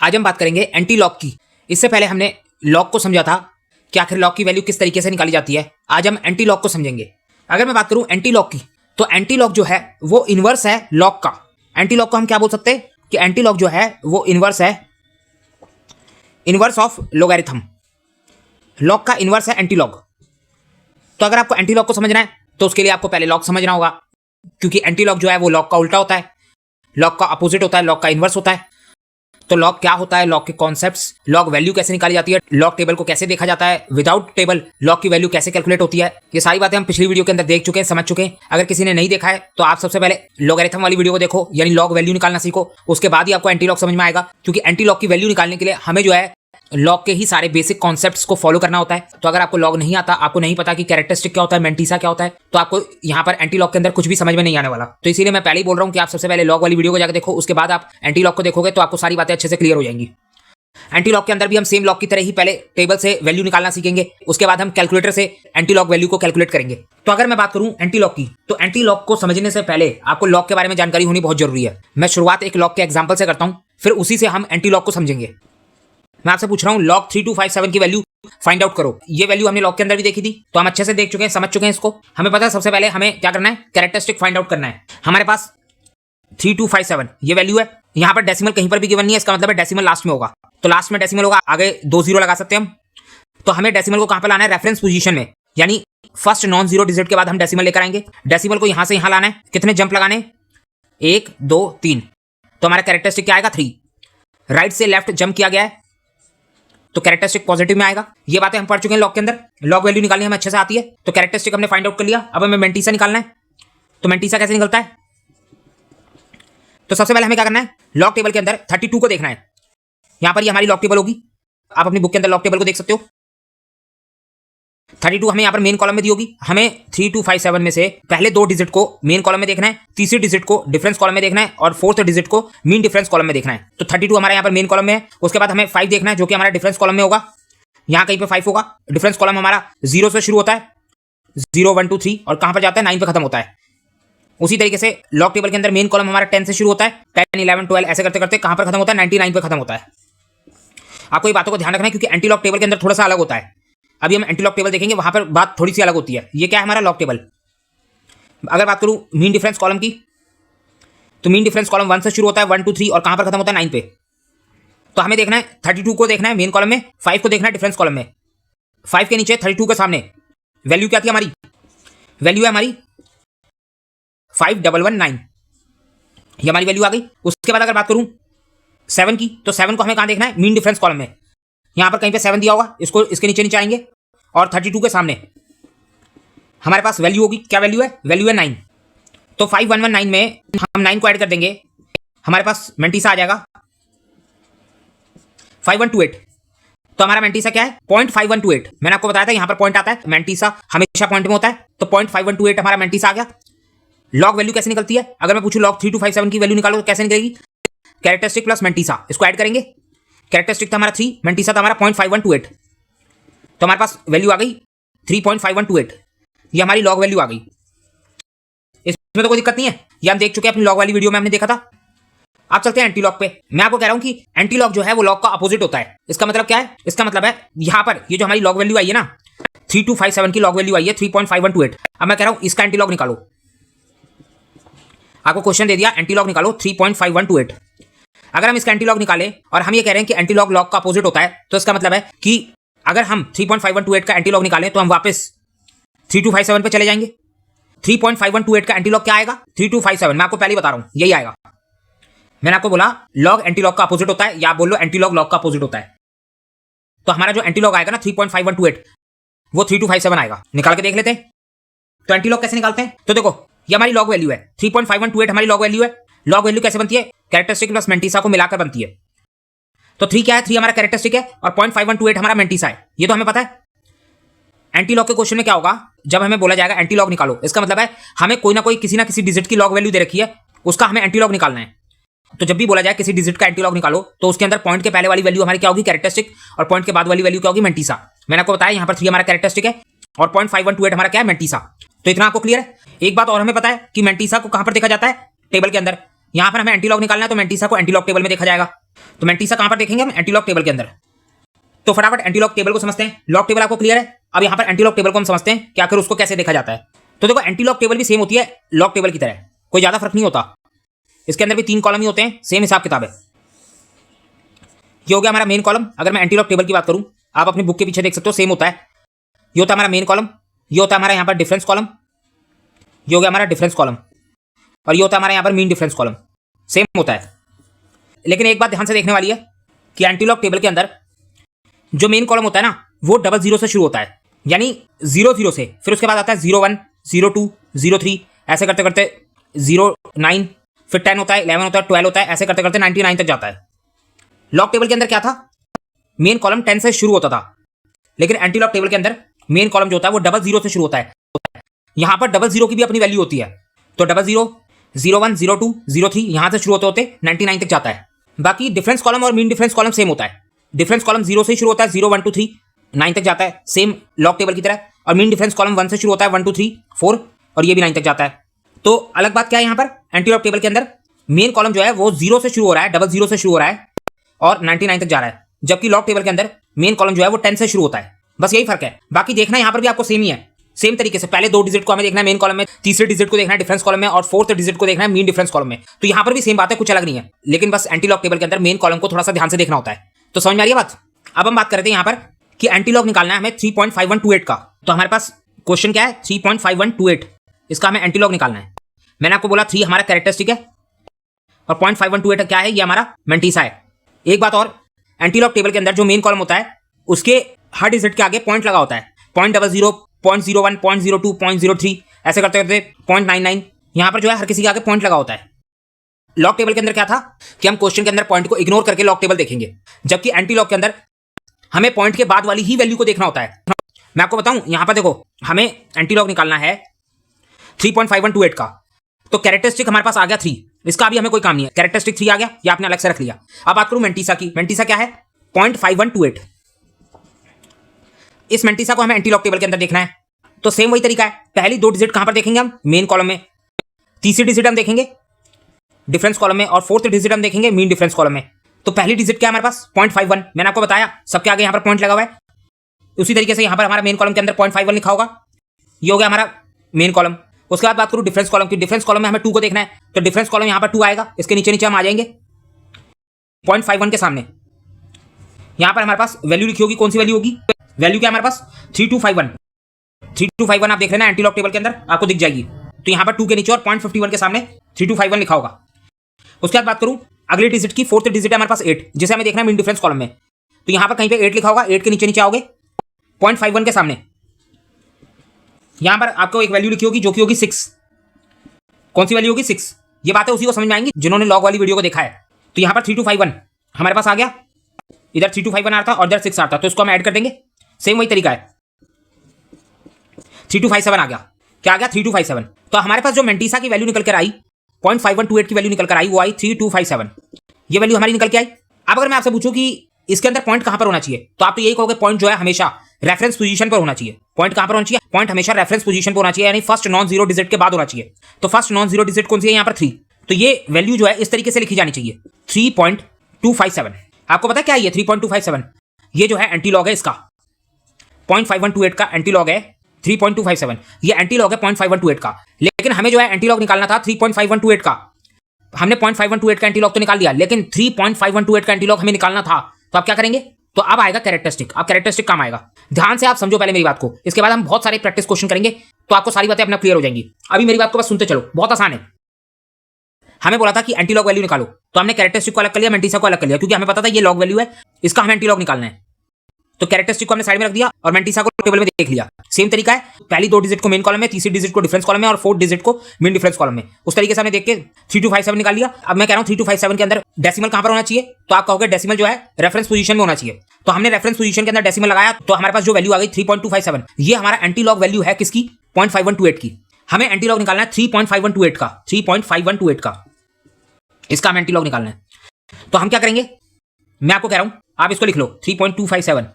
आज हम बात करेंगे एंटी लॉक की। इससे पहले हमने लॉक को समझा था कि आखिर लॉक की वैल्यू किस तरीके से निकाली जाती है। आज हम एंटी लॉक को समझेंगे। अगर मैं बात करूं एंटी लॉक की, तो एंटी लॉक जो है वो इनवर्स है लॉक का। एंटी लॉक को हम क्या बोल सकते हैं कि एंटी लॉक जो है वो इनवर्स है, इनवर्स ऑफ लोगैरिथम। लॉक का इनवर्स है एंटी लॉक। तो अगर आपको एंटी लॉक को समझना है तो उसके लिए आपको पहले लॉक समझना होगा, क्योंकि एंटी लॉक जो है वो लॉक का उल्टा होता है, लॉक का अपोजिट होता है, लॉक का इनवर्स होता है। तो लॉक क्या होता है, लॉक के कॉन्सेप्ट्स, लॉक वैल्यू कैसे निकाली जाती है, लॉक टेबल को कैसे देखा जाता है, विदाउट टेबल लॉक की वैल्यू कैसे कैलकुलेट होती है, ये सारी बातें हम पिछली वीडियो के अंदर देख चुके हैं, समझ चुके हैं। अगर किसी ने नहीं देखा है तो आप सबसे पहले लॉगरिथम वाली वीडियो को देखो, यानी लॉक वैल्यू निकालना सीखो। उसके बाद ही आपको एंटी लॉक समझ में आएगा, क्योंकि एंटी लॉक की वैल्यू निकालने के लिए हमें जो है लॉक के ही सारे बेसिक कॉन्सेप्ट्स को फॉलो करना होता है। तो अगर आपको लॉग नहीं आता, आपको नहीं पता कि कैरेक्टरिस्टिक क्या होता है, मेंटीसा क्या होता है, तो आपको यहाँ पर एंटी लॉक के अंदर कुछ भी समझ में नहीं आने वाला। तो इसीलिए मैं पहले ही बोल रहा हूँ कि आप सबसे पहले लॉग वाली वीडियो को जाकर देखो, उसके बाद आप एंटी लॉक को देखोगे तो आपको सारी बातें अच्छे से क्लियर हो जाएंगी। एंटी लॉक के अंदर भी हम सेम लॉक की तरह ही पहले टेबल से वैल्यू निकालना सीखेंगे, उसके बाद हम कैलकुलेटर से एंटी लॉक वैल्यू को कैलकुलेट करेंगे। तो अगर मैं बात करूं एंटी लॉक की, तो एंटी लॉक को समझने से पहले आपको लॉक के बारे में जानकारी होनी बहुत जरूरी है। मैं शुरुआत एक लॉक के एग्जांपल से करता हूं, फिर उसी से हम एंटी लॉक को समझेंगे। मैं आपसे पूछ रहा हूं लॉग 3257 की वैल्यू फाइंड आउट करो। ये वैल्यू हमने लॉग के अंदर भी देखी थी, तो हम अच्छे से देख चुके हैं, समझ चुके हैं इसको। हमें पता है सबसे पहले हमें क्या करना है, कैरेक्टरिस्टिक फाइंड आउट करना है। हमारे पास 3257 ये वैल्यू है। यहाँ पर डेसिमल कहीं पर भी गिवन नहीं है, इसका मतलब है डेसिमल लास्ट में होगा। तो लास्ट में डेसिमल होगा, आगे 2 जीरो लगा सकते हैं हम। तो हमें डेसिमल को कहां पर लाना है, रेफरेंस पोजीशन में, यानी फर्स्ट नॉन जीरो डिजिट के बाद हम डेसिमल लेकर आएंगे। डेसिमल को यहां से यहां लाना है। कितने जंप लगाने, 1 2 3। तो हमारा कैरेक्टरिस्टिक क्या आएगा, 3। राइट से लेफ्ट जंप किया गया है तो कैरेक्टरिस्टिक पॉजिटिव में आएगा। ये बातें हम पढ़ चुके हैं लॉग के अंदर। लॉग वैल्यू निकालनी हमें अच्छे से आती है। तो कैरेक्टरिस्टिक हमने फाइंड आउट कर लिया, अब हमें मेंटीसा निकालना है। तो मेंटीसा कैसे निकलता है, तो सबसे पहले हमें क्या करना है, लॉग टेबल के अंदर 32 को देखना है। यहां पर ये हमारी लॉग टेबल होगी, आप अपनी बुक के अंदर लॉग टेबल को देख सकते हो। 32 हमें यहाँ पर मेन कॉलम में दी होगी। हमें 3257 में से पहले 2 डिजिट को मेन कॉलम में देखना है, तीसरी डिजिट को डिफरेंस कॉलम में देखना है, और फोर्थ डिजिट को मीन डिफरेंस कॉलम में देखना है। तो 32 हमारे यहाँ पर मेन कॉलम में है। उसके बाद हमें 5 देखना है, जो कि हमारा डिफरेंस कॉलम में होगा। यहाँ कहीं पे 5 होगा। डिफरेंस कॉलम हमारा 0 से शुरू होता है, 0 1 2 3, और कहाँ पर जाता है, 9 पे खत्म होता है। उसी तरीके से लॉग टेबल के अंदर मेन कॉलम हमारा 10 से शुरू होता है, 10 11 12 ऐसे करते करते कहाँ पर खत्म होता है, 99 पे खत्म होता है। आपको ये बातों को ध्यान रखना है, क्योंकि एंटी लॉग टेबल के अंदर थोड़ा सा अलग होता है। अभी हम एंटी लॉग टेबल देखेंगे, वहां पर बात थोड़ी सी अलग होती है। ये क्या है, हमारा लॉग टेबल। अगर बात करूं मीन डिफरेंस कॉलम की, तो मीन डिफरेंस कॉलम 1 से शुरू होता है, 1 2 3, और कहां पर खत्म होता है, 9 पे। तो हमें देखना है 32 को देखना है मेन कॉलम में, 5 को देखना है डिफरेंस कॉलम में। 5 के नीचे 32 के सामने वैल्यू क्या थी हमारी, वैल्यू है हमारी 5119, ये हमारी वैल्यू आ गई। उसके बाद अगर बात करूं 7 की, तो 7 को हमें कहां देखना है, मीन डिफरेंस कॉलम में। यहां पर कहीं पे 7 दिया होगा, इसको इसके नीचे नीचे आएंगे, और 32 के सामने हमारे पास वैल्यू होगी। क्या वैल्यू है, वैल्यू है 9। तो 5119 में हम 9 को ऐड कर देंगे, हमारे पास मेंटीसा आ जाएगा 5128। तो हमारा मेंटीसा क्या है, 0.5128। मैंने आपको बताया था यहां पर पॉइंट आता है, मेंटीसा हमेशा पॉइंट में होता है। तो 0.5128 हमारा मेंटीसा आ गया। लॉग वैल्यू कैसे निकलती है, अगर मैं पूछूं लॉग 3257 की वैल्यू निकालो तो कैसे निकलेगी, कैरेक्टरिस्टिक प्लस मेंटीसा, इसको ऐड करेंगे। कैरेक्टरिस्टिक था हमारा 3, मेंटीसा था हमारा 0.5128। तो हमारे पास वैल्यू आ गई 3.5128। ये हमारी लॉग वैल्यू आ गई। इसमें तो कोई दिक्कत नहीं है, ये हम देख चुके हैं अपनी लॉग वाली वीडियो में, हमने देखा था। आप चलते हैं एंटी लॉग पे। मैं आपको कह रहा हूं कि एंटी लॉग जो है वो लॉग का अपोजिट होता है। इसका मतलब क्या है, इसका मतलब है यहां पर ये जो हमारी लॉग वैल्यू आई है ना, 3257 की लॉग वैल्यू आई है 3.5128। अब मैं कह रहा हूं इसका एंटी लॉग निकालो। आपको क्वेश्चन दे दिया एंटी लॉग निकालो 3.5128। अगर हम इसका एंटी लॉग निकालें और हम ये कह रहे हैं कि एंटी लॉग लॉग का अपोजिट होता है, तो इसका मतलब है कि अगर हम 3.5128 का एंटी लॉग निकालें तो हम वापस 3257 पे चले जाएंगे। 3.5128 का एंटी लॉग क्या आएगा, 3257। मैं आपको पहले ही बता रहा हूं यही आएगा। मैंने आपको बोला लॉग एंटी लॉग का अपोजिट होता है, या आप बोल लो एंटी लॉग लॉग का अपोजिट होता है। तो हमारा जो एंटी लॉग आएगा ना 3.5128, वो 3257 आएगा। निकाल के देख लेते हैं। तो एंटी लॉग कैसे निकालते हैं, तो देखो ये हमारी लॉग वैल्यू है, 3.5128 हमारी लॉग वैल्यू है। लॉग वैल्यू कैसे बनती है, कैरेक्टरिस्टिक प्लस मेंटीसा को मिलाकर बनती है। तो 3 क्या है, 3 हमारा कैरेक्टरिस्टिक है, और 0.5128 हमारा मेंटीसा है। ये तो हमें पता है। एंटी लॉग के क्वेश्चन में क्या होगा, जब हमें बोला जाएगा एंटी लॉग निकालो, इसका मतलब है हमें कोई ना कोई किसी ना किसी डिजिट की लॉग वैल्यू दे रखी है, उसका हमें एंटी लॉग निकालना है। तो जब भी बोला जाए किसी डिजिट का एंटी लॉग निकालो, तो उसके अंदर पॉइंट के पहले वाली वैल्यू हमारी क्या होगी, कैरेक्टरिस्टिक, और पॉइंट के बाद वाली वैल्यू क्या होगी, मेंटीसा। मैंने आपको बताया यहाँ पर 3 हमारा कैरेक्टरिस्टिक है और 0.5128 हमारा क्या है, मेंटीसा। तो इतना आपको क्लियर है। एक बात और हमें पता है कि मेंटीसा को कहां पर देखा जाता है, टेबल के अंदर। यहां पर हमें एंटी लॉग निकालना है, तो मेंटीसा को एंटी लॉग टेबल में देखा जाएगा। तो मैंटीसा कहां पर देखेंगे हम? एंटीलॉग टेबल के अंदर। तो फटाफट एंटीलॉग टेबल को समझते हैं। लॉग टेबल आपको क्लियर है? अब यहां पर एंटीलॉग टेबल को हम समझते हैं कि आखिर उसको कैसे देखा जाता है। तो देखो एंटीलॉग टेबल भी सेम होती है लॉग टेबल की तरह, कोई ज्यादा फर्क नहीं होता। इसके अंदर भी 3 कॉलम ही होते हैं, सेम हिसाब किताब है। ये हो गया हमारा मेन कॉलम। अगर मैं एंटीलॉग टेबल की बात करूं, आप अपनी बुक के पीछे देख सकते हो, सेम होता है। ये होता है हमारा मेन कॉलम, ये होता है हमारा यहाँ पर डिफरेंस कॉलम, ये हो गया हमारा डिफरेंस कॉलम, और ये होता है हमारा यहाँ पर मीन डिफरेंस कॉलम। सेम होता है। लेकिन एक बात ध्यान से देखने वाली है कि एंटीलॉग टेबल के अंदर जो मेन कॉलम होता है ना, वो 00 से शुरू होता है, यानी 00 से, फिर उसके बाद आता है 01, 02, 03, ऐसे करते करते 09, फिर 10 होता है, 11 होता है, 12 होता है, ऐसे करते करते 99 तक जाता है। लॉग टेबल के अंदर क्या था? मेन कॉलम 10 से शुरू होता था, लेकिन एंटीलॉग टेबल के अंदर मेन कॉलम जो होता है वो 00 से शुरू होता है। यहां पर 00 की भी अपनी वैल्यू होती है, तो 00, 01, 02, 03 यहां से शुरू होते होते 99 तक जाता है। बाकी डिफरेंस कॉलम और मीन डिफरेंस कॉलम सेम होता है। डिफरेंस कॉलम 0 से शुरू होता है, 0, 1, 2, 3, 9 तक जाता है, सेम लॉग टेबल की तरह। और मीन डिफरेंस कॉलम 1 से शुरू होता है, 1, 2, 3, 4, और ये भी 9 तक जाता है। तो अलग बात क्या है, यहाँ पर एंटीलॉग टेबल के अंदर मेन कॉलम जो है वो 0 से शुरू हो रहा है, 00 से शुरू हो रहा है और 99 तक जा रहा है, जबकि लॉग टेबल के अंदर मेन कॉलम जो है वो 10 से शुरू होता है। बस यही फर्क है। बाकी देखना यहाँ पर भी आपको सेम ही है। सेम तरीके से पहले 2 डिजिट को हमें देखना है मेन कॉलम में, तीसरे डिजिट को देखना है डिफरेंस कॉलम में, और 4th डिजिट को देखना है मीन डिफरेंस कॉलम में। तो यहाँ पर भी सेम बात है, कुछ अलग नहीं है। लेकिन बस एंटीलॉग टेबल के अंदर मेन कॉलम को थोड़ा सा ध्यान से देखना होता है। तो समझ में आ रही है बात? अब हम बात करते हैं यहाँ पर कि एंटीलॉग निकालना है हमें 3.5128 का। तो हमारे पास क्वेश्चन क्या है? 3.5128, इसका हमें एंटीलॉग निकालना है। मैंने आपको बोला 3 हमारा कैरेक्टरिस्टिक है और 0.5128 क्या है? ये हमारा मैंटीसा है। एक बात और, एंटीलॉग टेबल के अंदर जो मेन कॉलम होता है उसके हर डिजिट के आगे पॉइंट लगा होता है। 0.00, 0.01, 0.02, 0.03, ऐसे करते करते 0.99, यहाँ पर जो है हर किसी के आगे पॉइंट लगा होता है। लॉग टेबल के अंदर क्या था कि हम क्वेश्चन के अंदर पॉइंट को इग्नोर करके लॉग टेबल देखेंगे, जबकि एंटीलॉग के अंदर हमें पॉइंट के बाद वाली ही वैल्यू को देखना होता है। मैं आपको बताऊं, यहां पर देखो हमें एंटीलॉग निकालना है 3.5128 का। तो कैरेक्टरिस्टिक हमारे पास आ गया 3, इसका भी हमें कोई काम नहीं है। कैरेक्टरिस्टिक 3 आ गया, ये आपने अलग से रख लिया। अब बात करूं मेंटीसा की। मेंटीसा क्या है? 0.5128। इस मेंटीसा को हमें एंटीलॉग टेबल के अंदर देखना है। तो सेम वही तरीका है। पहली 2 डिजिट कहां पर देखेंगे हम? मेन कॉलम में। तीसरी डिजिट हम देखेंगे डिफरेंस कॉलम में, और 4th डिजिट हम देखेंगे मीन डिफरेंस कॉलम में। तो पहली डिजिट क्या है हमारे पास? 0.51। मैंने आपको बताया सबके आगे यहाँ पर पॉइंट लगा हुआ है। उसी तरीके से यहाँ पर हमारा मेन कॉलम के अंदर 0.51 लिखा होगा। ये हो गया हमारा मेन कॉलम। उसके बाद बात करूँ डिफरेंस कॉलम की। डिफरेंस कॉलम में हमें 2 को देखना है, तो डिफरेंस कॉलम यहाँ पर 2 आएगा। इसके नीचे नीचे हम आ जाएंगे 0.51 के सामने। यहाँ पर हमारे पास वैल्यू लिखी होगी, कौन सी वैल्यू होगी? वैल्यू क्या है हमारे पास? 3251। 3251 आप देख लेना एंटीलॉग टेबल के अंदर आपको दिख जाएगी। तो यहाँ पर 2 के नीचे और 0.51 के सामने 3251 लिखा होगा। उसके बाद बात करूँ अगली डिजिट की, 4th डिजिट है हमारे पास 8, जिसे हमें देखना है मीन डिफरेंस कॉलम में। तो यहाँ पर कहीं पे 8 लिखा होगा, 8 के नीचे नीचे आओगे 0.51 के सामने। यहाँ पर आपको एक वैल्यू लिखी होगी जो कि होगी 6। कौन सी वैल्यू होगी? 6। ये बातें उसी को समझ में आएंगी जिन्होंने लॉग वाली वीडियो को देखा है। तो यहाँ पर 3251 हमारे पास आ गया, इधर 3251 आ रहा था और इधर 6 आ रहा था, तो इसको हम ऐड कर देंगे। सेम वही तरीका है। 3257 आ गया। क्या आ गया? 3257। तो हमारे पास जो मेंटीसा की वैल्यू निकल कर आई, 0.5128 की वैल्यू निकल कर आई, वो आई 3257। ये वैल्यू हमारी निकल के आई। अब अगर मैं आपसे पूछूं कि इसके अंदर पॉइंट कहां पर होना चाहिए, तो आप तो यही कहोगे पॉइंट जो है हमेशा रेफरेंस पोजीशन पर होना चाहिए। पॉइंट कहां पर होना चाहिए? पॉइंट हमेशा रेफरेंस पोजीशन पर होना चाहिए, यानी फर्स्ट नॉन जीरो डिजिट के बाद होना चाहिए। तो फर्स्ट नॉन जीरो डिजिट कौन सी है? यहाँ पर 3। तो ये वैल्यू जो है इस तरीके से लिखी जानी चाहिए, 3.257। आपको पता है क्या है ये 3.257? ये जो है एंटीलॉग है इसका। 0.5128 का एंटीलॉग है 3.257। ये एंटीलॉग है 0.5128 का। लेकिन हमें जो है एंटीलॉग निकालना था 3.5128 का। हमने 0.5128 का एंटीलॉग तो निकाल दिया, लेकिन 3.5128 का एंटीलॉग हमें निकालना था। तो आप क्या करेंगे? तो अब आएगा कैरेक्टरिस्टिक। अब कैरेक्टरिस्टिक काम आएगा। ध्यान से आप समझो पहले मेरी बात को, इसके बाद हम बहुत सारे प्रैक्टिस क्वेश्चन करेंगे, तो आपको सारी बातें अपना क्लियर हो जाएंगी। अभी मेरी बात को बस सुनते चलो, बहुत आसान है। हमें बोला था कि एंटीलॉग वैल्यू निकालो, तो हमने कैरेक्टरिस्टिक को अलग कर लिया, मेंटीसा को अलग कर लिया, क्योंकि हमें पता था ये लॉग वैल्यू है, इसका हमें एंटीलॉग निकालना है। तो कैरेक्टरिस्टिक को हमने साइड में रख दिया और मेंटीसा को टेबल में देख लिया। सेम तरीका है, पहली 2 डिजिट को मेन कॉलम में, तीसरी डिजिट को डिफरेंस कॉलम में और 4th डिजिट को मीन डिफरेंस कॉलम में। उस तरीके से हमने देख के 3257 निकाल लिया। अब मैं कह रहा हूं 3257 के अंदर डेसिमल कहां पर होना चाहिए? तो आप कहोगे डेसिमल जो है रेफरेंस पोजीशन में होना चाहिए। तो हमने रेफरेंस पोजीशन के अंदर डेसिमल लगाया, तो हमारे पास जो वैल्यू आ गई 3.257। ये हमारा एंटीलॉग वैल्यू है किसकी? 0.5128 की। हमें एंटीलॉग निकालना है 3.5128 का, 3.5128 का। इसका हमें एंटीलॉग निकालना है। तो हम क्या करेंगे? मैं आपको कह रहा हूं आप इसको लिख लो 3.257।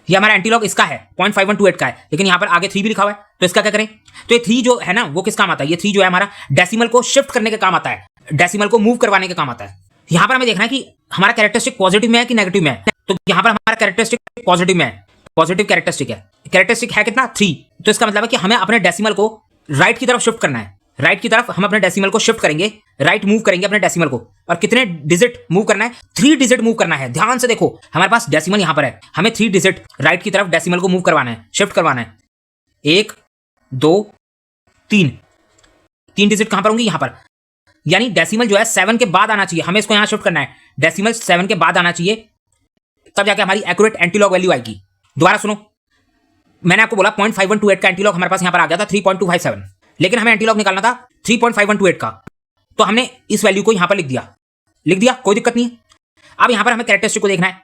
ये हमारा एंटीलॉग इसका है, 0.5128 का है, लेकिन यहां पर आगे 3 भी लिखा हुआ है। तो इसका क्या करें? तो ये 3 जो है ना, वो किस काम आता है? ये 3 जो है हमारा डेसिमल को शिफ्ट करने के काम आता है, डेसिमल को मूव करवाने के काम आता है। यहां पर हमें देखना है कि हमारा कैरेक्टरिस्टिक पॉजिटिव में है कि नेगेटिव में है। तो यहां पर हमारा कैरेक्टरिस्टिक पॉजिटिव में है, पॉजिटिव कैरेक्टरिस्टिक है। कैरेक्टरिस्टिक है कितना 3, तो इसका मतलब है कि हमें अपने डेसिमल को राइट की तरफ शिफ्ट करना है। राइट की तरफ हम अपने डेसिमल को शिफ्ट करेंगे, राइट मूव करेंगे अपने डेसिमल को। और कितने डिजिट मूव करना है? 3 डिजिट मूव करना है। ध्यान से देखो, हमारे पास डेसिमल यहां पर है, हमें 3 डिजिट राइट की तरफ डेसिमल को मूव करवाना है, शिफ्ट करवाना है। 1 2 3 डिजिट कहां पर होंगी? यहां पर। यानी डेसिमल जो है 7 के बाद आना चाहिए, हमें इसको यहां शिफ्ट करना है। डेसिमल 7 के बाद आना चाहिए, तब जाके हमारी एक्यूरेट एंटीलॉग वैल्यू आएगी। दोबारा सुनो, मैंने आपको बोला 0.5128 का एंटीलॉग हमारे पास यहां पर आ गया था 3.257, लेकिन हमें एंटीलॉग निकालना था 3.5128 का, तो हमने इस वैल्यू को यहां पर लिख दिया, कोई दिक्कत नहीं है। अब यहां पर हमें कैरेक्टरिस्टिक को देखना है।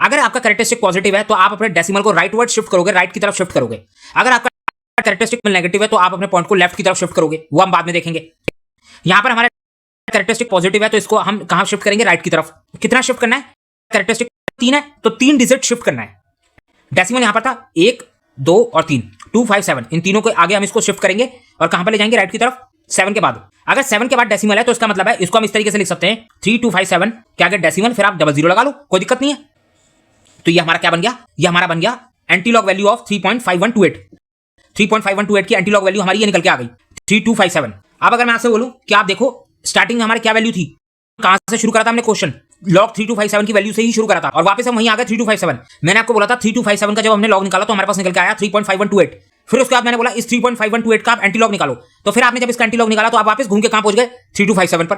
अगर आपका कैरेक्टरिस्टिक पॉजिटिव है तो आप अपने डेसिमल को राइट वर्ड शिफ्ट करोगे, राइट की तरफ शिफ्ट करोगे। अगर आपका कैरेक्टरिस्टिक नेगेटिव है तो आप अपने पॉइंट को लेफ्ट की तरफ शिफ्ट करोगे, वो हम बाद में देखेंगे। यहां पर हमारा कैरेक्टरिस्टिक पॉजिटिव है तो इसको हम कहां शिफ्ट करेंगे? राइट की तरफ। कितना शिफ्ट करना है? कैरेक्टरिस्टिक 3 है तो 3 डिजिट शिफ्ट करना है। डेसिमल यहां पर था 1 2 और 3, 257, इन तीनों के आगे हम इसको शिफ्ट करेंगे और कहां पर ले जाएंगे? राइट की तरफ, 7 के बाद। अगर 7 के बाद डेसिमल है तो इसका मतलब है इसको हम इस तरीके से लिख सकते हैं 3257 के आगे डेसिमल, फिर आप 00 लगा लो, कोई दिक्कत नहीं है। तो ये हमारा क्या बन गया? ये हमारा बन गया एंटीलॉग वैल्यू ऑफ 3.5128। 3.5128 की एंटीलॉग वैल्यू हमारी ये निकल के आ गई 3257। अब अगर मैं आपसे बोलूं कि आप देखो स्टार्टिंग में हमारी क्या वैल्यू थी, कहां से शुरू करा था हमने क्वेश्चन? लॉग 3257 की वैल्यू से ही शुरू करा था और वापस हम वहीं आ गए 3257। मैंने आपको बोला था 3257 का जब हमने लॉग निकाला तो हमारे पास निकल के आया 3.5128। फिर उसके बाद मैंने बोला इस 3.5128 का आप एंटीलॉग निकालो, तो फिर आपने जब इसका एंटीलॉग निकाला तो आप वापस घूम के कहां पहुंच गए? 3257 पर।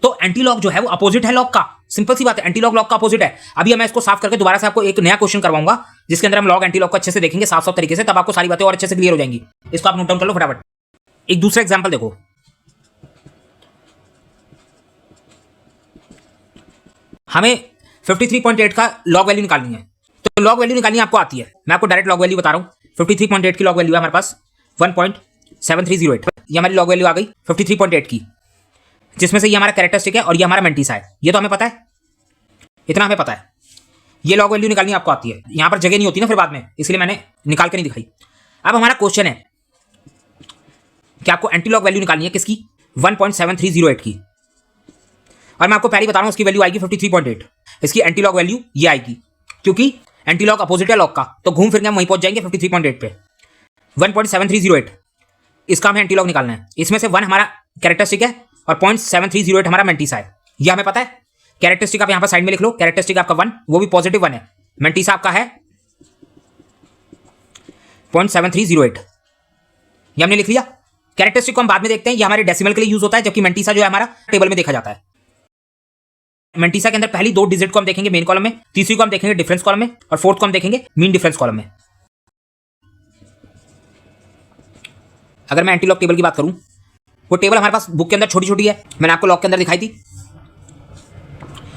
तो एंटीलॉग जो है वो अपोजिट है लॉग का, सिंपल सी बात है, एंटीलॉग लॉग का अपोजिट है। अभी मैं इसको साफ करके दोबारा से आपको एक नया क्वेश्चन करवाऊंगा जिसके अंदर हम लॉग एंटीलॉग को अच्छे से देखेंगे साफ साफ तरीके से, तब आपको सारी बातें और अच्छे से क्लियर हो जाएंगी। इसको आप नोट डाउन कर लो फटाफट। एक दूसरा एग्जाम्पल देखो, हमें 53.8 का लॉग वैल्यू निकालनी है। तो लॉग वैल्यू निकालनी आपको आती है, मैं आपको डायरेक्ट लॉग वैल्यू बता रहा हूं। 53.8 की लॉग वैल्यू है हमारे पास 1.7308। ये हमारी लॉग वैल्यू आ गई 53.8 की, जिसमें से ये हमारा कैरेक्टरिस्टिक है और ये हमारा मेंटिसा है। ये तो हमें पता है, इतना हमें पता है। ये लॉग वैल्यू निकालनी आपको आती है, यहां पर जगह नहीं होती ना फिर बाद में, इसलिए मैंने निकाल के नहीं दिखाई। अब हमारा क्वेश्चन है कि आपको एंटीलॉग वैल्यू निकालनी है किसकी? 1.7308 की। और मैं आपको पहले बता रहा हूं उसकी वैल्यू आएगी 53.8। इसकी एंटीलॉग वैल्यू ये आएगी, क्योंकि एंटीलॉग अपोजिट है लॉग का, तो घूम फिर के हम वहीं पहुंच जाएंगे 53.8 पे। 1.7308 इसका हमें एंटीलॉग निकालना है। इसमें से 1 हमारा कैरेक्टरिस्टिक है और 0.7308 हमारा मेंटिसा है, ये हमें पता है। कैरेक्टरिस्टिक आप यहां पर साइड में लिख लो, कैरेक्टरिस्टिक आपका 1, वो भी पॉजिटिव 1 है। मेंटिसा आपका है 0.7308, ये हमने लिख लिया। कैरेक्टरिस्टिक को हम बाद में देखते हैं, ये हमारे डेसिमल के लिए यूज होता है, जबकि मेंटिसा जो है हमारा टेबल में देखा जाता है। मेंटिसा के अंदर पहली 2 डिजिट को हम देखेंगे मेन कॉलम में, तीसरी को हम देखेंगे डिफरेंस कॉलम में, और फोर्थ को हम देखेंगे मीन डिफरेंस कॉलम में। अगर मैं एंटीलॉग टेबल की बात करूं, वो टेबल हमारे पास बुक के अंदर छोटी छोटी है, मैंने आपको लॉग के अंदर दिखाई थी,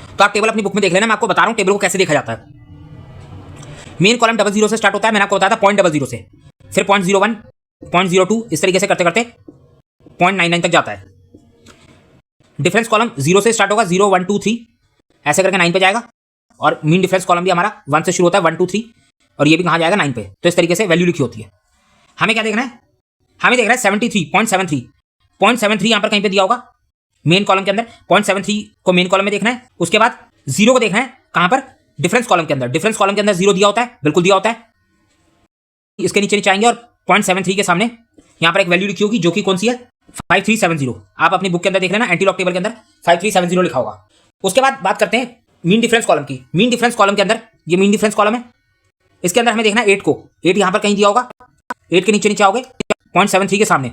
तो आप टेबल अपनी बुक में देख लेना। मैं आपको बता रहा हूं टेबल को कैसे देखा जाता है। मेन कॉलम 00 से स्टार्ट होता है, मैंने आपको बताया था 0.00 से, फिर 0.01 0.02 इस तरीके से करते करते 0.99 तक जाता है। डिफरेंस कॉलम 0 से स्टार्ट होगा, 0 1 2 3 ऐसे करके 9 पे जाएगा, और मीन डिफरेंस कॉलम भी हमारा 1 से शुरू होता है, 1 2 3, और ये भी कहाँ जाएगा 9 पे। तो इस तरीके से वैल्यू लिखी होती है। हमें क्या देखना है? हमें देख रहा है 73.73 यहां पर कहीं पे दिया होगा मेन कॉलम के अंदर। 0.73 को मेन कॉलम में देखना है, उसके बाद 0 को देखना है कहां पर? डिफरेंस कॉलम के अंदर। डिफरेंस कॉलम के अंदर 0 दिया होता है, बिल्कुल दिया होता है। इसके नीचे नीचे आएंगे और 0.73 के सामने यहां पर एक वैल्यू लिखी होगी, जो कि कौन सी है? 5370। आप अपनी बुक के अंदर देख लेना, एंटीलॉग टेबल के अंदर 5370 लिखा होगा। उसके बाद बात करते हैं मीन डिफरेंस कॉलम की। मीन डिफरेंस कॉलम के अंदर, ये मीन डिफरेंस कॉलम है, इसके अंदर हमें देखना है 8 को। 8 यहां पर कहीं दिया होगा, 8 के नीचे नीचे आओगे, 0.73 के सामने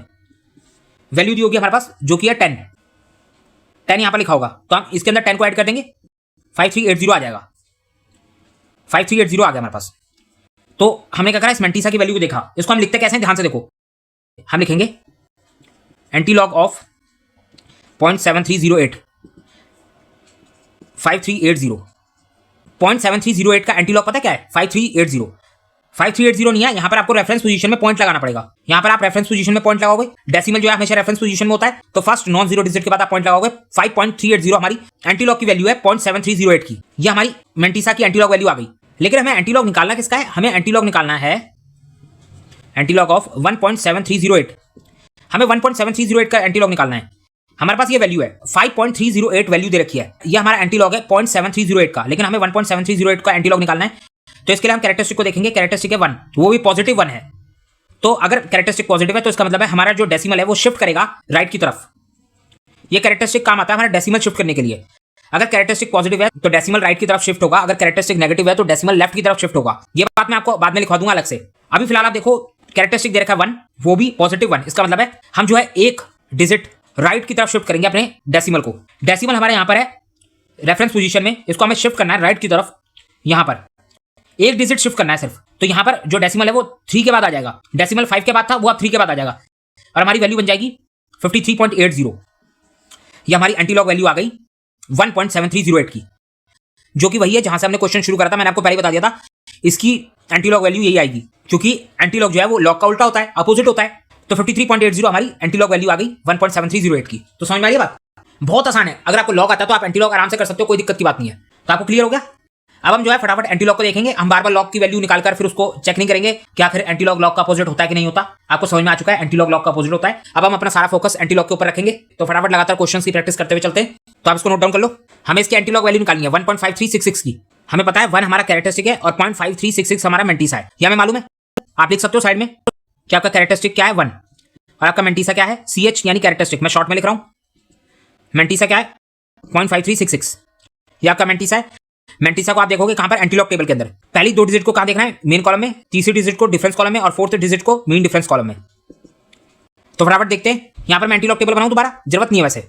वैल्यू दी होगी हमारे पास, जो कि है 10। 10 यहां पर लिखा होगा, तो हम इसके अंदर 10 को ऐड कर देंगे, 5380 आ जाएगा। 5380 आ गया हमारे पास। तो हमने क्या करा? इस मेंटिसा की वैल्यू को देखा। इसको हम लिखते कैसे हैं, ध्यान से देखो। हम लिखेंगे एंटीलॉग ऑफ 0.7308 5380। 0.7308 का एंटीलॉग पता क्या है? 5380। 5380 नहीं है, यहां पर आपको रेफरेंस पोजीशन में पॉइंट लगाना पड़ेगा। यहां पर आप रेफरेंस पोजीशन में पॉइंट लगाओगे, डेसिमल जो है हमेशा रेफरेंस पोजीशन में होता है, तो फर्स्ट नॉन जीरो डिजिट के बाद आप पॉइंट लगाओगे। 5.380 हमारी एंटीलॉग की वैल्यू है 0.7308 की। ये हमारी मेंटिसा की एंटीलॉग वैल्यू आ गई। लेकिन हमें एंटीलॉग निकालना किसका है? हमें एंटीलॉग निकालना है एंटीलॉग ऑफ 1.7308। हमें 1.7308 का एंटीलॉग निकालना है। हमारे पास ये वैल्यू है 5.308 वैल्यू दे रखी है, ये हमारा एंटी लॉग है 0.7308 का, लेकिन हमें 1.7308 का एंटी लॉग निकालना है। तो इसके लिए हम कैरेक्टरिस्टिक को देखेंगे, कैरेक्टरिस्टिक है 1, वो भी पॉजिटिव 1 है। तो अगर कैरेक्टरिस्टिक पॉजिटिव है तो इसका मतलब है हमारा जो डेसिमल है वो शिफ्ट करेगा राइट की तरफ। ये कैरेक्टरिस्टिक काम आता है हमारा डेसिमल शिफ्ट करने के लिए। अगर कैरेक्टरिस्टिक पॉजिटिव है तो डेसिमल राइट की तरफ शिफ्ट होगा, अगर कैरेक्टरिस्टिक नेगेटिव है तो डेसिमल लेफ्ट की तरफ शिफ्ट होगा। ये बात मैं आपको बाद में लिखवा दूंगा अलग से। अभी फिलहाल आप देखो कैरेक्टरिस्टिक दे रखा है 1, वो भी पॉजिटिव 1, इसका मतलब है हम जो है एक डिजिट राइट की तरफ शिफ्ट करेंगे अपने डेसिमल को। डेसिमल हमारे यहां पर है रेफरेंस पोजीशन में, इसको हमें शिफ्ट करना है राइट की तरफ, यहां पर एक डिजिट शिफ्ट करना है सिर्फ। तो यहां पर जो डेसिमल है वो 3 के बाद आ जाएगा, डेसिमल 5 के बाद था वो अब 3 के बाद आ जाएगा, और हमारी वैल्यू बन जाएगी 53.80। ये हमारी एंटीलॉग वैल्यू आ गई 1.7308 की, जो कि वही है जहां से हमने क्वेश्चन शुरू करा था। मैंने आपको पहले बता दिया था इसकी एंटीलॉग वैल्यू यही आएगी, क्योंकि एंटीलॉग जो है वो लॉग का उल्टा होता है, अपोजिट होता है। तो 53.80 हमारी एंटीलॉग वैल्यू आ गई 1.7308 की। तो समझ में आ रही बात? बहुत आसान है, अगर आपको लॉग आता है तो आप एंटीलॉग आराम से कर सकते हो, कोई दिक्कत की बात नहीं है। तो आपको क्लियर हो गया? अब हम जो है फटाफट एंटीलॉग को देखेंगे, हम बार बार लॉग की वैल्यू निकालकर फिर उसको चेक नहीं करेंगे क्या आखिर एंटीलॉग लॉग का अपोजिट होता है कि नहीं होता। आपको समझ में आ चुका है एंटीलॉग लॉग का अपोजिट होता है। अब हम अपना सारा फोकस एंटीलॉग के ऊपर रखेंगे। तो फटाफट लगातार क्वेश्चंस की प्रैक्टिस करते हुए चलते हैं। तो आप इसको नोट डाउन कर लो। हमें इसकी एंटीलॉग वैल्यू निकालनी है 1.5366 की। हमें पता है 1 हमारा कैरेक्टरिस्टिक है और 0.5366 हमारा मेंटिसा है, ये हमें मालूम है। आप लिख सकते हो साइड में कि आपका कैरेक्टरिस्टिक क्या है 1 और आपका मेंटिसा क्या है CH यानी कैरेक्टरिस्टिक, मैं शॉर्ट में लिख रहा हूं। मेंटिसा क्या है 0.5366, ये आपका मेंटिसा है। मेंटिसा को आप देखोगे कहां पर? एंटीलॉग टेबल के अंदर। पहली 2 डिजिट को कहां देखना है? मेन कॉलम में, तीसरी डिजिट को डिफरेंस कॉलम में और फोर्थ डिजिट को मीन डिफरेंस कॉलम में। तो फटाफट देखते हैं, यहां पर मैं एंटीलॉग टेबल बनाऊं दोबारा, जरूरत नहीं है वैसे।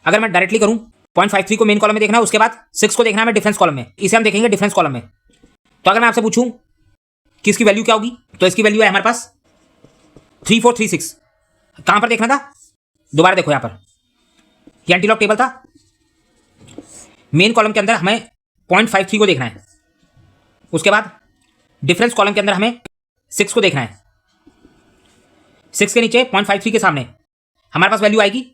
अगर मैं डायरेक्टली करूं 0.53 को मेन कॉलम में देखना है, उसके बाद 6 को देखना है हमें डिफरेंस कॉलम में, इसे हम देखेंगे डिफरेंस कॉलम में। तो अगर मैं आपसे पूछूं कि इसकी वैल्यू क्या होगी, तो इसकी वैल्यू है हमारे पास 3436। कहां पर देखना था? दोबारा देखो, यहां पर ये एंटीलॉग टेबल था, मेन कॉलम के अंदर हमें 0.53 को देखना है, उसके बाद डिफरेंस कॉलम के अंदर हमें 6 को देखना है। 6 के नीचे 0.53 के सामने हमारे पास वैल्यू आएगी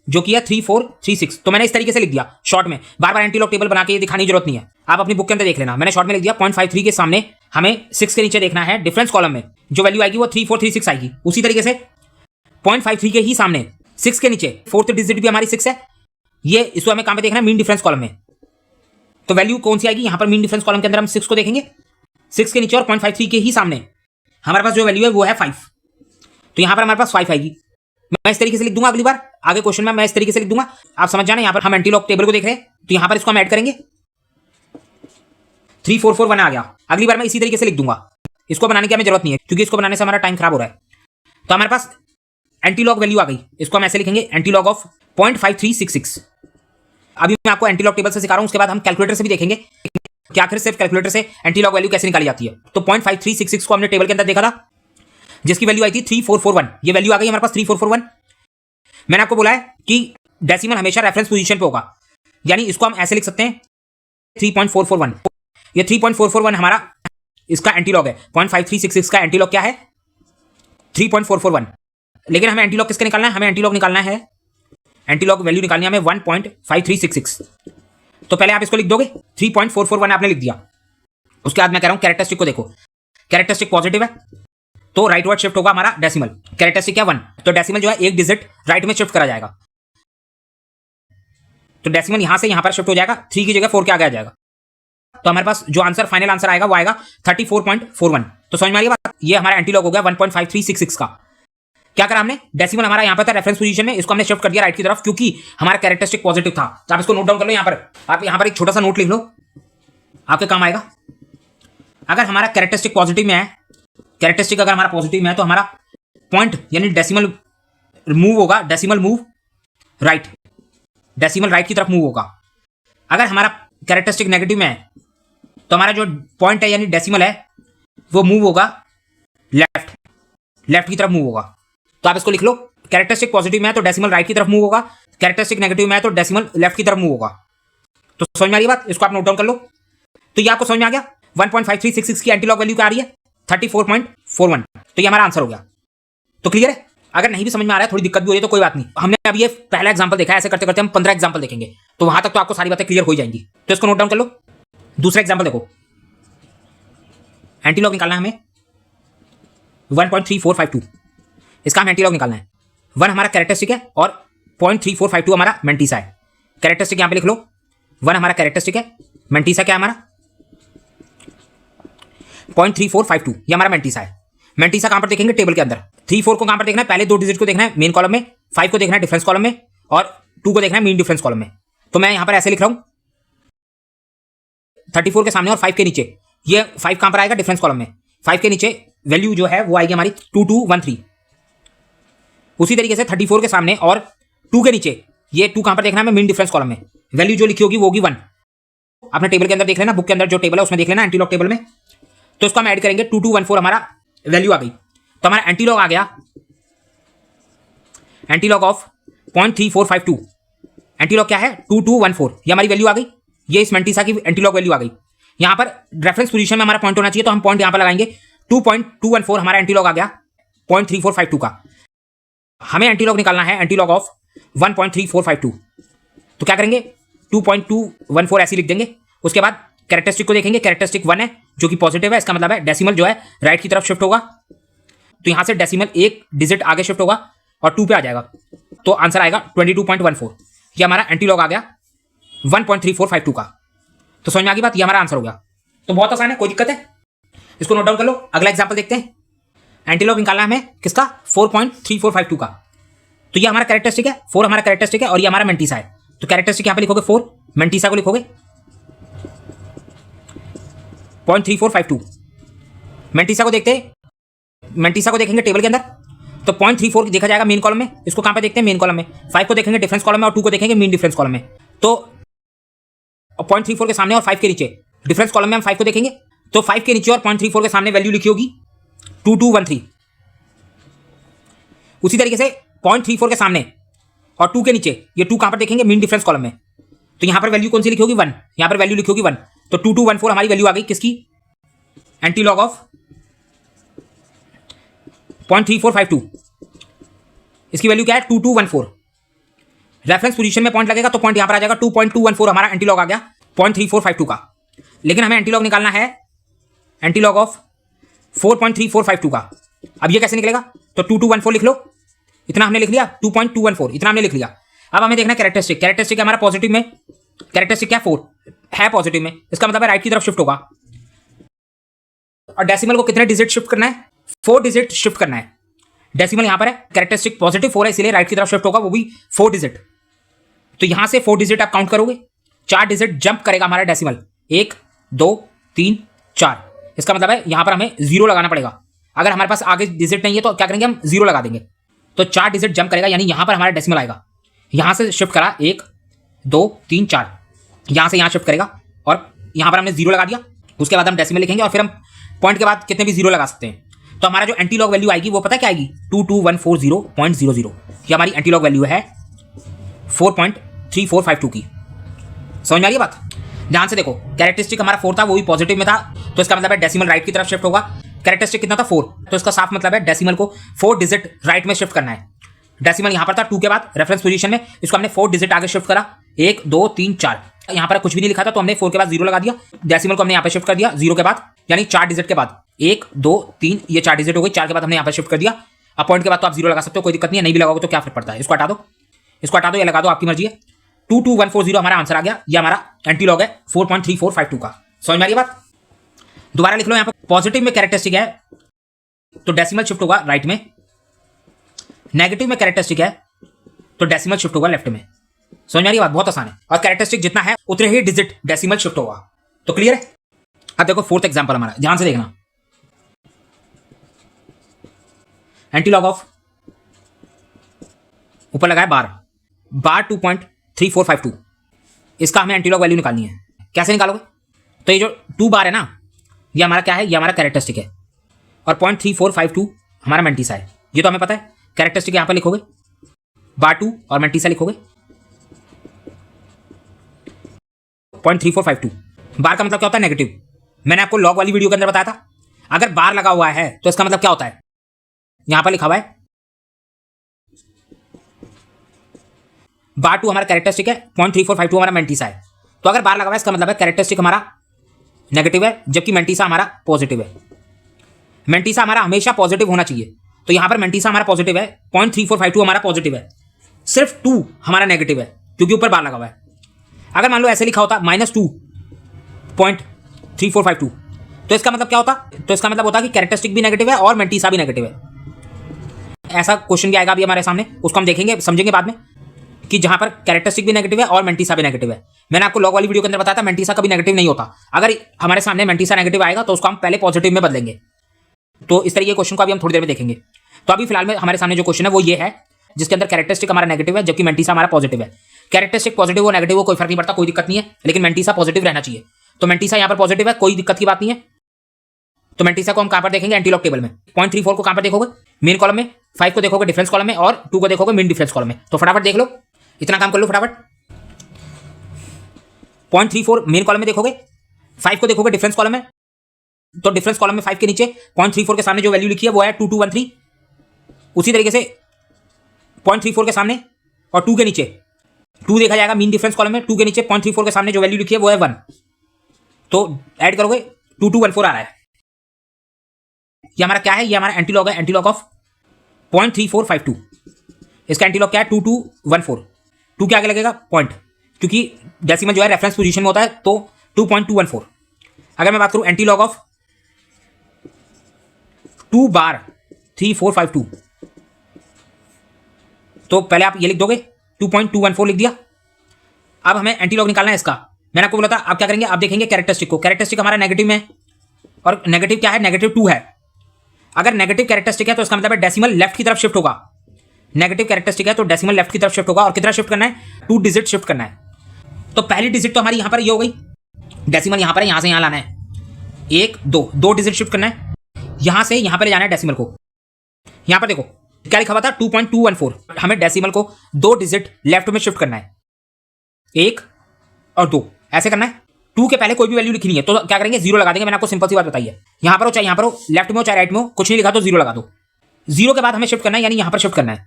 जो कि है 3436। तो मैंने इस तरीके से लिख दिया शॉर्ट में, बार बार एंटीलॉग टेबल बना के ये दिखाने की जरूरत नहीं है, आप अपनी बुक के अंदर देख लेना। मैंने शॉर्ट में लिख दिया 0.53 के सामने हमें 6 के नीचे देखना है डिफरेंस कॉलम में, जो वैल्यू आएगी वो 3436 आएगी। उसी तरीके से 0.53 के ही सामने 6 के नीचे फोर्थ डिजिट भी हमारी 6 है, ये इसको हमें कहां पे देखना है? मीन डिफरेंस कॉलम में। तो वैल्यू कौन सी आएगी? यहां पर मीन डिफरेंस कॉलम के अंदर हम 6 को देखेंगे, 6 के नीचे और 0.53 के ही सामने हमारे पास जो वैल्यू है वो है 5। तो यहां पर हमारे पास 5 आएगी। मैं इस तरीके से लिख दूंगा, अगली बार आगे क्वेश्चन में मैं इस तरीके से लिख दूंगा, आप समझ जाना। यहां पर हम एंटीलॉग टेबल को देख रहे हैं, तो यहां पर इसको हम ऐड करेंगे, 3441 आ गया। अगली बार मैं इसी तरीके से लिख दूंगा, इसको बनाने की हमें जरूरत नहीं है क्योंकि इसको बनाने से हमारा टाइम खराब हो रहा है। तो हमारे पास एंटीलॉग वैल्यू आ गई, इसको हम ऐसे लिखेंगे एंटीलॉग ऑफ 0.5366। अभी मैं आपको एंटीलॉग टेबल से सिखा रहा हूं, उसके बाद हम कैलकुलेटर से भी देखेंगे कि आखिर सिर्फ कैलकुलेटर से एंटीलॉग वैल्यू कैसे निकाली जाती है। तो 0.5366 को हमने टेबल के अंदर देखा था, जिसकी वैल्यू आई थी 3441, ये वैल्यू आ गई हमारे पास 3441। मैंने आपको बोला है कि डेसिमल हमेशा रेफरेंस पोजीशन पे होगा, यानी इसको हम ऐसे लिख सकते हैं 3.441। ये 3.441 हमारा इसका एंटीलॉग है। 0.5366 का एंटीलॉग क्या है? 3.441। लेकिन हमें एंटीलॉग किसका निकालना है? हमें एंटीलॉग निकालना है, एंटीलॉग वैल्यू निकालनी है हमें 1.5366। तो पहले आप इसको लिख दोगे, 3.441 आपने लिख दिया। उसके बाद मैं कह रहा हूं कैरेक्टरिस्टिक को देखो, कैरेक्टरिस्टिक पॉजिटिव है तो राइट वर्ड शिफ्ट होगा हमारा डेसिमल। कैरेक्टरिस्टिक क्या 1, तो डेसिमल जो है एक डिजिट राइट में शिफ्ट करा जाएगा, तो डेसिमल यहां से यहां पर शिफ्ट हो जाएगा, 3 की जगह 4 के आगे आ जाएगा। तो हमारे पास जो आंसर फाइनल आंसर आएगा वो आएगा 34.41। तो समझ में आ गई बात? ये हमारा एंटीलॉग हो गया 1.5366 का। क्या करा हमने? डेसिमल हमारा यहां पर था रेफरेंस पोजीशन में, इसको हमने शिफ्ट कर दिया राइट की तरफ क्योंकि हमारा कैरेक्टरिस्टिक पॉजिटिव था। तो आप इसको नोट डाउन कर लो, यहां पर आप यहां पर एक छोटा सा नोट लिख लो, आपके काम आएगा। अगर हमारा कैरेक्टरिस्टिक पॉजिटिव में है, कैरेक्टरिस्टिक अगर हमारा पॉजिटिव में है तो हमारा पॉइंट यानी डेसिमल मूव होगा, decimal move right, decimal right की तरफ मूव होगा। अगर हमारा कैरेक्टरिस्टिक नेगेटिव में है तो हमारा जो पॉइंट है यानी डेसिमल है वो मूव होगा लेफ्ट, लेफ्ट की तरफ मूव होगा। तो आप इसको लिख लो, कैरेक्टरिस्टिक पॉजिटिव में है तो डेसिमल राइट की तरफ मूव होगा, कैरेक्टरिस्टिक नेगेटिव में है तो डेसिमल लेफ्ट की तरफ मूव होगा। तो समझ में आ रही बात? इसको आप नोट डाउन कर लो। तो ये आपको समझ में आ गया 1.5366 की एंटीलॉग वैल्यू क्या आ रही है? 34.41। तो ये हमारा आंसर हो गया। तो क्लियर है? अगर नहीं भी समझ में आ रहा है, थोड़ी दिक्कत भी हो रही है तो कोई बात नहीं, हमने अभी ये पहला एग्जांपल देखा है, ऐसे करते करते हम 15 एग्जांपल देखेंगे, तो वहां तक तो आपको सारी बातें क्लियर हो जाएंगी। तो इसको नोट डाउन कर लो। दूसरा एग्जांपल देखो, एंटीलॉग निकालना है हमें 1.3452, इसका हमें एंटीलॉग निकालना है। 1 हमारा कैरेक्टरिस्टिक है और 0.3452 हमारा मेंटीसा है। कैरेक्टरिस्टिक यहां पे लिख लो, 1 हमारा कैरेक्टरिस्टिक है, मेंटीसा क्या है हमारा 0.3452, ये हमारा मेंटीसा है। मेंटीसा कहां पर देखेंगे, टेबल के अंदर। 3 4 को कहां पर देखना है, पहले 2 डिजिट को देखना है मेन कॉलम में, 5 को देखना है डिफरेंस कॉलम में, और 2 को देखना है मीन डिफरेंस कॉलम में। तो मैं यहां पर ऐसे लिख रहा हूं 34 के सामने और 5 के नीचे, ये 5 कहां पर आएगा, डिफरेंस कॉलम में। 5 के नीचे वैल्यू जो है वो आएगी हमारी 2213। उसी तरीके से 34 के सामने और 2 के नीचे, ये 2 कहां पर देखना है, मीन डिफरेंस कॉलम में। वैल्यू जो लिखी होगी वो होगी 1। अपने टेबल के अंदर देख लेना, बुक के अंदर जो टेबल है उसमें देख लेना, एंटीलॉग टेबल में। तो इसको हम ऐड करेंगे, 2214 हमारा वैल्यू आ गई। तो हमारा एंटीलॉग आ गया, एंटीलॉग ऑफ 0.3452। एंटीलॉग क्या है, 2214, ये हमारी वैल्यू आ गई। ये इस मेंटीसा की एंटीलॉग वैल्यू आ गई। यहां पर रेफरेंस पोजीशन में हमारा पॉइंट होना चाहिए, तो हम पॉइंट यहां पर लगाएंगे 2.214, हमारा एंटीलॉग आ गया 0.3452 का। हमें एंटीलॉग निकालना है, एंटीलॉग ऑफ 1.3452। तो क्या करेंगे, 2.214 ऐसे लिख देंगे। उसके बाद कैरेक्टरिस्टिक को देखेंगे, कैरेक्टरिस्टिक 1 है जो कि पॉजिटिव है, इसका मतलब है डेसिमल जो है राइट की तरफ शिफ्ट होगा। तो यहां से डेसिमल एक डिजिट आगे शिफ्ट होगा और 2 पे आ जाएगा, तो आंसर आएगा 22.14। ये हमारा एंटीलॉग आ गया 1.3452 का। तो समझ में आ गई बात, ये हमारा आंसर हो गया। तो बहुत आसान है, कोई दिक्कत है, इसको नोट डाउन कर लो। अगला एग्जाम्पल देखते हैं। एंटीलॉग निकालना है हमें किसका, 4.3452 का। तो ये हमारा कैरेक्टरिस्टिक है, 4 हमारा कैरेक्टरिस्टिक है और ये हमारा मेंटीसा है। तो कैरेक्टरिस्टिक यहां पे लिखोगे 4, मेंटीसा को लिखोगे 0.3452। मेंटीसा को देखते हैं, मेंटीसा को देखेंगे टेबल के अंदर, तो 0.34 देखा जाएगा मेन कॉलम में। इसको कहां पे देखते हैं, मेन कॉलम में। 5 को देखेंगे डिफरेंस कॉलम में और 2 को देखेंगे मीन डिफरेंस कॉलम में। तो 0.34 के सामने और 5 के नीचे डिफरेंस कॉलम में हम 5 को देखेंगे, तो 5 के नीचे और 0.34 के सामने वैल्यू लिखी होगी 2213। उसी तरीके से 0.34 के सामने और 2 के नीचे, ये 2 कहां पर देखेंगे, मीन डिफरेंस कॉलम में। तो यहां पर वैल्यू कौन सी लिखी होगी, 1। यहां पर वैल्यू लिखी होगी 1। तो 2214 हमारी वैल्यू आ गई किसकी, एंटीलॉग ऑफ 0.3452। इसकी वैल्यू क्या है, 2214। रेफरेंस पोजीशन में पॉइंट लगेगा तो पॉइंट यहां पर आ जाएगा 2.214, हमारा एंटीलॉग आ गया 0.3452 का। लेकिन हमें एंटीलॉग निकालना है, एंटीलॉग ऑफ 4.3452 का। अब ये कैसे निकलेगा, तो 2214 लिख लो, इतना हमने लिख लिया, 2.214 इतना हमने लिख लिया। अब हमें देखना कैरेक्टरिस्टिक, कैरेक्टरिस्टिक हमारा पॉजिटिव में, कैरेक्टरिस्टिक क्या 4 है पॉजिटिव में, इसका मतलब है राइट की तरफ शिफ्ट होगा। और डेसिमल को कितने डिजिट शिफ्ट करना है, 4 डिजिट शिफ्ट करना है। डेसिमल यहां पर है, कैरेक्टरिस्टिक पॉजिटिव 4 है, इसलिए राइट की तरफ शिफ्ट होगा, वो भी 4 डिजिट। तो यहां से 4 डिजिट आप काउंट करोगे, 4 डिजिट जंप करेगा हमारा डेसिमल, 1 2 3 4। इसका मतलब है यहां पर हमें 0 लगाना पड़ेगा। अगर हमारे पास आगे डिजिट नहीं है तो क्या करेंगे, हम 0 लगा देंगे। तो 4 डिजिट जंप करेगा, यानी यहां पर हमारा डेसिमल आएगा। यहां से शिफ्ट करा 1 2 3 4, यहां से यहां शिफ्ट करेगा और यहां पर हमने 0 लगा दिया। उसके बाद हम डेसिमल लिखेंगे और फिर हम पॉइंट के बाद कितने भी 0 लगा सकते हैं। तो हमारा जो एंटीलॉग वैल्यू आएगी वो पता क्या आएगी, 22140.00। ये हमारी एंटीलॉग वैल्यू है 4.3452 की। समझ में आ रही है बात, ध्यान से देखो। कैरेक्टरिस्टिक हमारा 4 था, वो भी पॉजिटिव में था, तो इसका मतलब है डेसिमल राइट की तरफ शिफ्ट होगा। कैरेक्टरिस्टिक कितना था, 4, तो इसका साफ मतलब है डेसिमल को 4 डिजिट राइट में शिफ्ट करना है। डेसिमल यहां पर था 2 के बाद रेफरेंस पोजीशन में, इसको हमने 4 डिजिट आगे शिफ्ट करा, 1 2 3 4। यहां पर कुछ भी नहीं लिखा था तो हमने 4 के बाद 0 लगा दिया। डेसिमल को हमने यहां पर शिफ्ट कर दिया 0 के बाद, यानी 4 डिजिट के बाद 1 2 3, ये 4 डिजिट हो गई, 4 के बाद हमने यहां पर शिफ्ट कर दिया। अब पॉइंट के बाद तो आप 0 लगा सकते हो, कोई दिक्कत नहीं है, नहीं भी लगाओगे तो क्या फर्क पड़ता है। इसको हटा दो, इसको हटा दो, ये लगा दो, आपकी मर्जी है। 22140 हमारा आंसर आ गया, ये हमारा एंटीलॉग है 4.3452 का। समझ में आ रही बात, दोबारा लिख लो। यहां पर पॉजिटिव में कैरेक्टरिस्टिक है तो डेसिमल शिफ्ट होगा राइट में, नेगेटिव में कैरेक्टरिस्टिक है तो डेसिमल शिफ्ट होगा लेफ्ट में। समझ में आ रही बात, बहुत आसान है। और कैरेक्टरिस्टिक जितना है उतने ही डिजिट डेसिमल शिफ्ट होगा। तो क्लियर है। अब देखो 4th एग्जांपल हमारा, ध्यान से देखना। एंटीलॉग ऑफ, ऊपर लगा है बार 2.3452, इसका हमें एंटीलॉग वैल्यू निकालनी है। कैसे निकालोगे, तो ये जो 2 बार है ना, ये हमारा क्या है, ये हमारा कैरेक्टरिस्टिक है, और 0.3452 हमारा मेंटीसा है। ये तो हमें पता है। कैरेक्टरिस्टिक यहां पर लिखोगे बार 2 और मेंटीसा लिखोगे 0.3452। बार का मतलब क्या होता है, नेगेटिव। मैंने आपको लॉग वाली वीडियो के अंदर बताया था, अगर बार लगा हुआ है तो इसका मतलब क्या होता है, यहां पर लिखा हुआ है बार 2 हमारा कैरेक्टरिस्टिक है, 0.3452 हमारा मेंटीसा है। तो अगर बार लगा हुआ है इसका मतलब है कैरेक्टरिस्टिक हमारा नेगेटिव है, जबकि मेंटीसा हमारा पॉजिटिव है। मेंटीसा हमारा हमेशा पॉजिटिव होना चाहिए, तो यहां पर मेंटीसा हमारा पॉजिटिव है, 0.3452 हमारा पॉजिटिव है। सिर्फ 2 हमारा नेगेटिव है क्योंकि ऊपर बार लगा हुआ है। अगर मान लो ऐसे लिखा होता -2.3452, तो इसका मतलब क्या होता? तो इसका मतलब होता कि कैरेक्टरिस्टिक भी नेगेटिव है और मेंटीसा भी नेगेटिव है। ऐसा क्वेश्चन भी आएगा अभी हमारे सामने, उसको हम देखेंगे, समझेंगे बाद में कि जहां पर कैरेक्टरिस्टिक भी नेगेटिव है और मेंटीसा भी नेगेटिव है। मैंने आपको लॉग वाली वीडियो के अंदर बताया था मेंटीसा कभी नेगेटिव नहीं होता। अगर हमारे सामने मेंटीसा नेगेटिव आएगा तो उसको हम पहले पॉजिटिव में बदलेंगे। तो इस तरीके के क्वेश्चन को अभी हम थोड़ी देर में देखेंगे। तो अभी फिलहाल में हमारे सामने जो क्वेश्चन है वो ये है जिसके अंदर कैरेक्टरिस्टिक हमारा नेगेटिव है जबकि मेंटीसा हमारा पॉजिटिव है। कैरेक्टरिस्टिक पॉजिटिव हो नेगेटिव हो कोई फर्क नहीं पड़ता, कोई दिक्कत नहीं है, लेकिन मेंटीसा पॉजिटिव रहना चाहिए। तो मेंटीसा यहाँ पर पॉजिटिव है, कोई दिक्कत की बात नहीं है। तो मेंटीसा को हम कहां पर देखेंगे? एंटीलॉग टेबल में। 0.34 को कहां पर देखोगे? मेन कॉलम में। 5 को देखोगे डिफरेंस कॉलम में और 2 को देखोगे मीन डिफरेंस कॉलम में। तो फटाफट देख लो, इतना काम कर लो फटाफट। 0.34 मेन कॉलम में देखोगे, 5 को देखोगे डिफरेंस कॉलम में। तो डिफरेंस कॉलम में 5 के नीचे 0.34 के सामने जो वैल्यू लिखी है वो है 2213। उसी तरीके से 0.34 के सामने और 2 के नीचे 2 देखा जाएगा मीन डिफरेंस कॉलम में। 2 के नीचे 0.34 के सामने जो वैल्यू लिखी है वो है 1। तो ऐड करोगे 2214 आ रहा है। ये हमारा क्या है? ये हमारा एंटीलॉग है, एंटीलॉग ऑफ 0.3452। इसका एंटीलॉग क्या है? 2214। 2 के आगे लगेगा पॉइंट, क्योंकि डेसिमल जो है रेफरेंस पोजीशन में होता है, तो 2.214। अगर मैं बात करूं एंटीलॉग ऑफ 2 बार 3452, तो पहले आप ये लिख दोगे 2.214 लिख दिया। अब हमें एंटीलॉग निकालना है इसका। मैंने आपको बोला था आप क्या करेंगे? आप देखेंगे कैरेक्टरिस्टिक को। कैरेक्टरिस्टिक हमारा नेगेटिव में है और नेगेटिव क्या है? नेगेटिव 2 है। अगर नेगेटिव कैरेक्टरिस्टिक है तो इसका मतलब है डेसिमल लेफ्ट की तरफ शिफ्ट होगा। नेगेटिव कैरेक्टरिस्टिक है तो डेसिमल लेफ्ट की तरफ शिफ्ट होगा। और कितना शिफ्ट करना है? 2 डिजिट शिफ्ट करना है। तो पहली डिजिट तो हमारी यहां पर ये हो गई, डेसिमल यहां पर है, यहां से यहां लाना है। 1 2 डिजिट शिफ्ट करना है, यहां से यहां पर ले जाना है डेसिमल को। यहां पर देखो क्या लिखा हुआ था? 2.214। हमें डेसिमल को 2 डिजिट लेफ्ट में शिफ्ट करना है, 1 और 2 ऐसे करना है। 2 के पहले कोई भी वैल्यू लिखी नहीं है तो क्या करेंगे? 0 लगा देंगे। मैंने आपको सिंपल सी बात बताई है। यहां पर हो चाहे यहां पर हो, लेफ्ट में हो चाहे राइट में हो, कुछ नहीं लिखा तो 0 लगा दो। 0 के बाद हमें शिफ्ट करना है, यानी यहां पर शिफ्ट करना है।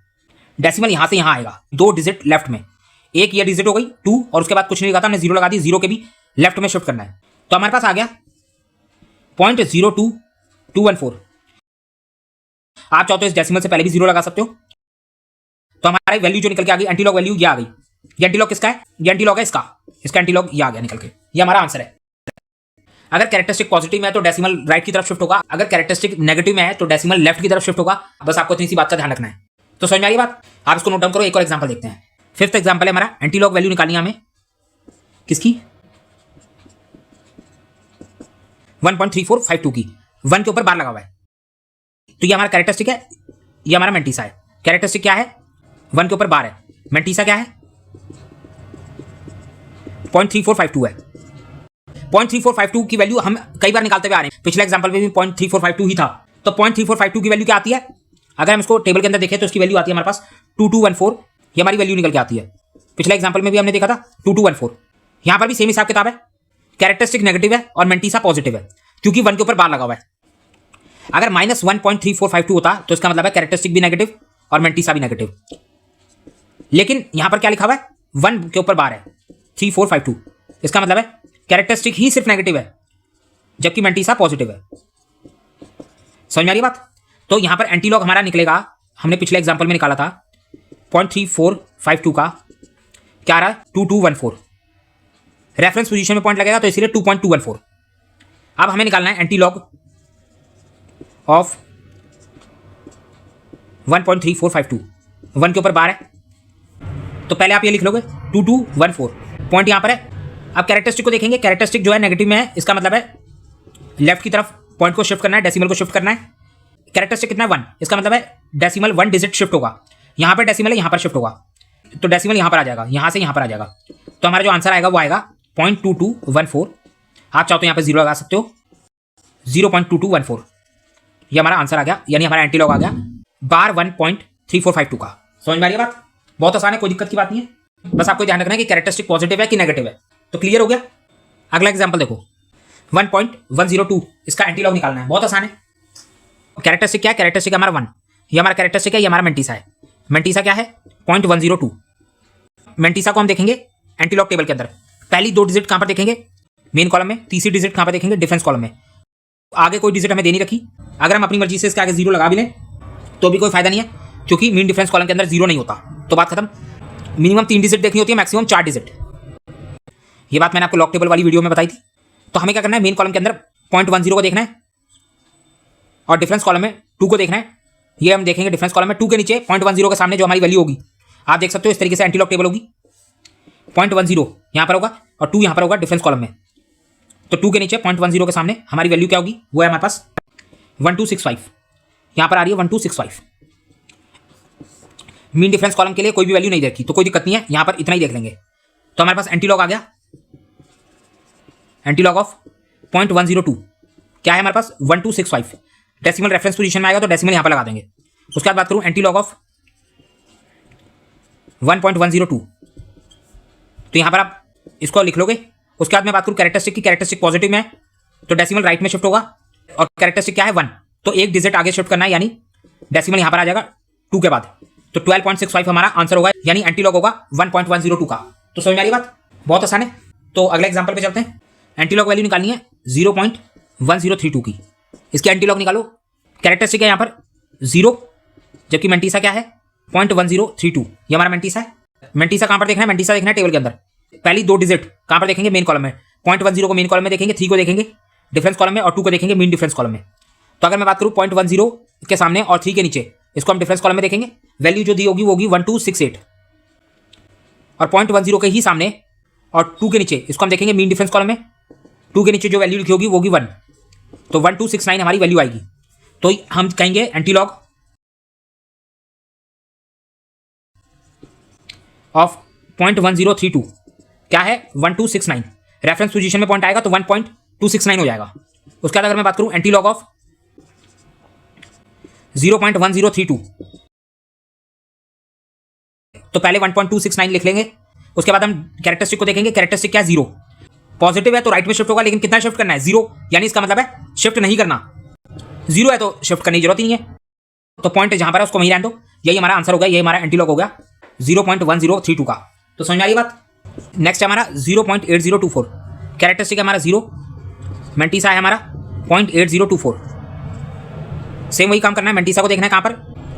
डेसिमल यहां से यहां आएगा, 2 डिजिट लेफ्ट में। एक ये डिजिट हो गई 2 और उसके बाद कुछ नहीं लिखा था, हमने 0 लगा दी। 0 के भी लेफ्ट में शिफ्ट करना है। तो हमारे पास आ गया 0.02214। आप चाहो तो इस डेसिमल से पहले भी 0 लगा सकते हो। तो हमारी वैल्यू जो निकल के आ गई, एंटीलॉग वैल्यू ये आ गई। ये एंटीलॉग किसका है? ये एंटीलॉग है इसका। इसका एंटीलॉग ये आ गया निकल के। ये हमारा आंसर है। अगर कैरेक्टरिस्टिक पॉजिटिव में है तो डेसिमल राइट की तरफ शिफ्ट होगा, अगर कैरेक्टरिस्टिक नेगेटिव में है तो डेसिमल लेफ्ट की तरफ शिफ्ट होगा। बस आपको इतनी सी बात का ध्यान रखना है। तो समझ में आ गई बात? आप इसको नोट डाउन करो। एक और एग्जांपल देखते हैं। 5th एग्जांपल है हमारा, एंटीलॉग वैल्यू निकालनी है हमें किसकी? 1.3452 की। 1 के ऊपर बार लगा हुआ है तो ये हमारा कैरेक्टरिस्टिक है, ये हमारा मेंटीसा है। कैरेक्टरिस्टिक क्या है? 1 के ऊपर बार है। मेंटीसा क्या है? 0.3452 है। 0.3452 की वैल्यू हम कई बार निकालते हुए आ रहे हैं। पिछले एग्जांपल में भी 0.3452 ही था। तो 0.3452 की वैल्यू क्या आती है? अगर हम इसको टेबल के अंदर देखें तो इसकी वैल्यू आती है हमारे पास 2214। ये हमारी वैल्यू निकल के आती है। पिछले एग्जांपल में भी हमने देखा था 2214। यहां पर भी सेम हिसाब किताब है। कैरेक्टरिस्टिक नेगेटिव है और मेंटीसा पॉजिटिव है क्योंकि 1 के ऊपर बार लगा हुआ है। अगर -1.3452 होता तो इसका मतलब है कैरेक्टरिस्टिक भी नेगेटिव और मेंटीसा भी नेगेटिव। लेकिन यहां पर क्या लिखा हुआ है? 1 के ऊपर बार है 3452। इसका मतलब है कैरेक्टरिस्टिक ही सिर्फ नेगेटिव है जबकि मेंटीसा पॉजिटिव है। समझ में आ रही बात? तो यहां पर एंटीलॉग हमारा निकलेगा, हमने पिछले एग्जांपल में निकाला था 0.3452 का क्या रहा? 2214। रेफरेंस पोजीशन में पॉइंट लगेगा तो इसीलिए 2.214। अब हमें निकालना है एंटीलॉग ऑफ 1.3452। 1 के ऊपर बार है तो पहले आप ये लिख लोगे 2214। पॉइंट यहां पर है। अब कैरेक्टरिस्टिक को देखेंगे। कैरेक्टरिस्टिक जो है नेगेटिव में है, इसका मतलब है लेफ्ट की तरफ पॉइंट को शिफ्ट करना है, डेसिमल को शिफ्ट करना है। कैरेक्टरिस्टिक कितना है? 1। इसका मतलब है डेसिमल 1 डिजिट शिफ्ट होगा। यहां पर डेसिमल है, यहां पर शिफ्ट होगा तो डेसिमल यहां पर आ जाएगा, यहां से यहां पर आ जाएगा। तो हमारा जो आंसर आएगा वो आएगा 0.2214। आप चाहो तो यहां पर 0 लगा सकते हो, 0.2214। ये हमारा आंसर आ गया, यानी हमारा एंटीलॉग आ गया बार 1.3452 का। समझ में आ रही है बात? बहुत आसान है, कोई दिक्कत की बात नहीं है। बस आपको ध्यान रखना है कि कैरेक्टरिस्टिक पॉजिटिव है कि नेगेटिव है। तो क्लियर हो गया? अगला एग्जांपल देखो 1.102। इसका एंटीलॉग निकालना है, बहुत आसान है। कैरेक्टरिस्टिक क्या है? कैरेक्टरिस्टिक हमारा 1। ये हमारा कैरेक्टरिस्टिक है, ये हमारा मेंटीसा है। मेंटीसा क्या है? 0.102। मेंटीसा को हम देखेंगे एंटीलॉग टेबल के अंदर। पहली 2 डिजिट कहां पर देखेंगे? मेन कॉलम में। तीसरी डिजिट कहां पर देखेंगे? डिफरेंस कॉलम में। आगे कोई डिजिट हमें देनी रखी। अगर हम अपनी मर्जी से इसके आगे 0 लगा भी लें तो भी कोई फायदा नहीं है। क्योंकि मीन डिफरेंस कॉलम के अंदर 0 नहीं होता। तो बात खत्म। मिनिमम 3 डिजिट देखनी होती है, मैक्सिमम 4 डिजिट। ये बात मैंने आपको लॉक टेबल वाली वीडियो में बताई थी। तो हमें क्या करना है, मेन कॉलम के अंदर 0.10 को देखना है और डिफरेंस कॉलम में 2 को देखना है। ये हम देखेंगे डिफरेंस कॉलम में 2 के नीचे 0.10 के सामने जो हमारी वैल्यू होगी, आप देख सकते हो इस तरीके से एंटी लॉक टेबल होगी। 0.10 यहाँ पर होगा और 2 यहाँ पर होगा डिफरेंस कॉलम में। तो 2 के नीचे 0.10 के सामने हमारी वैल्यू क्या होगी, वो है हमारे पास 1265। यहाँ पर आ रही है 1265। मीन डिफरेंस कॉलम के लिए कोई भी वैल्यू नहीं देखी तो कोई दिक्कत नहीं है, यहाँ पर इतना ही देख लेंगे। तो हमारे पास एंटी लॉग आ गया, एंटी लॉग ऑफ 0.102 क्या है हमारे पास 1265। डेसिमल रेफरेंस पोजीशन में आएगा तो डेसिमल यहाँ पर लगा देंगे। उसके बाद बात करूँ एंटी लॉग ऑफ 1.102, तो यहाँ पर आप इसको लिख लोगे। उसके बाद मैं बात करूँ कैरेक्टरिस्टिक की, कैरेक्टरिस्टिक पॉजिटिव में है तो डेसिमल राइट में शिफ्ट होगा और कैरेक्टरिस्टिक क्या है 1, तो एक डिजिट आगे शिफ्ट करना है, यानी डेसिमल यहाँ पर आ जाएगा 2 के बाद। तो 12.65 हमारा आंसर होगा, यानी एंटी लॉग होगा 1.102 का। तो समझ में आ रही बात, बहुत आसान है। तो अगले एग्जाम्पल पे चलते हैं। एंटी लॉग वैल्यू निकालनी है 0.1032 की। इसकी एंटी लॉग निकालो। कैरेक्टरिस्टिक है यहाँ पर 0, जबकि मेंटीसा क्या है 0.1032। ये हमारा मेंटीसा है। मेंटीसा कहाँ पर देखना है, मेंटीसा देखना है टेबल के अंदर। पहली 2 डिजिट कहाँ पर देखेंगे, मेन कॉलम में। 0.10 को मेन कॉलम में देखेंगे, 3 को देखेंगे डिफरेंस कॉलम में और 2 को देखेंगे मीन डिफरेंस कॉलम में। तो अगर मैं बात करूँ 0.10 के सामने और 3 के नीचे, इसको हम डिफरेंस कॉलम में देखेंगे। वैल्यू जो दी होगी वो होगी 1268 और 0.10 के ही सामने और 2 के नीचे इसको हम देखेंगे मीन डिफरेंस कॉलम में। 2 के नीचे जो वैल्यू लिखी होगी वो होगी 1, तो 1269 हमारी वैल्यू आएगी। तो हम कहेंगे एंटी लॉग ऑफ 0.1032 क्या है 1269। रेफरेंस पोजीशन में पॉइंट आएगा तो 1.269 हो जाएगा। उसके बाद अगर मैं बात करूं एंटी लॉग ऑफ 0.1032, तो पहले 1.269 लिख लेंगे। उसके बाद हम कैरेक्टरिस्टिक को देखेंगे। कैरेक्टरिस्टिक क्या है 0, पॉजिटिव है तो राइट में शिफ्ट होगा, लेकिन कितना शिफ्ट करना है 0, यानी इसका मतलब है शिफ्ट नहीं करना। 0 है तो शिफ्ट करने की जरूरत ही नहीं है, तो पॉइंट जहां पर है उसको वहीं रहने दो। यही हमारा आंसर होगा, यही हमारा एंटी लॉग हो गया 0.1032 का। तो समझ में आ रही बात। नेक्स्ट है हमारा 0.8024। कैरेक्टरिस्टिक है हमारा 0, मेंटीसा है हमारा 0.8024। सेम वही काम करना है, मेंटीसा को देखना है कहाँ पर,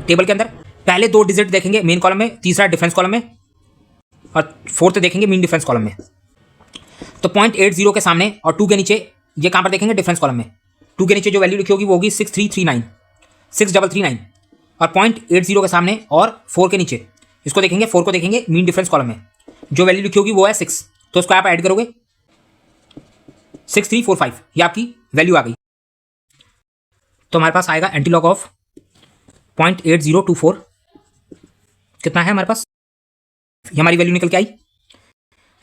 टेबल के अंदर। पहले 2 डिजिट देखेंगे मेन कॉलम में, तीसरा डिफरेंस कॉलम में और 4th देखेंगे मीन डिफरेंस कॉलम में। तो 0.80 के सामने और 2 के नीचे ये कहाँ पर देखेंगे, डिफरेंस कॉलम में। 2 के नीचे जो वैल्यू लिखी होगी वो होगी 6339 और 0.80 के सामने और 4 के नीचे इसको देखेंगे, 4 को देखेंगे मीन डिफरेंस कॉलम में। जो वैल्यू लिखी होगी वो है 6, तो उसको आप ऐड करोगे 6345, ये आपकी वैल्यू आ गई। तो हमारे पास आएगा एंटी लॉग ऑफ 0.8024 कितना है हमारे पास, ये हमारी वैल्यू निकल के आई।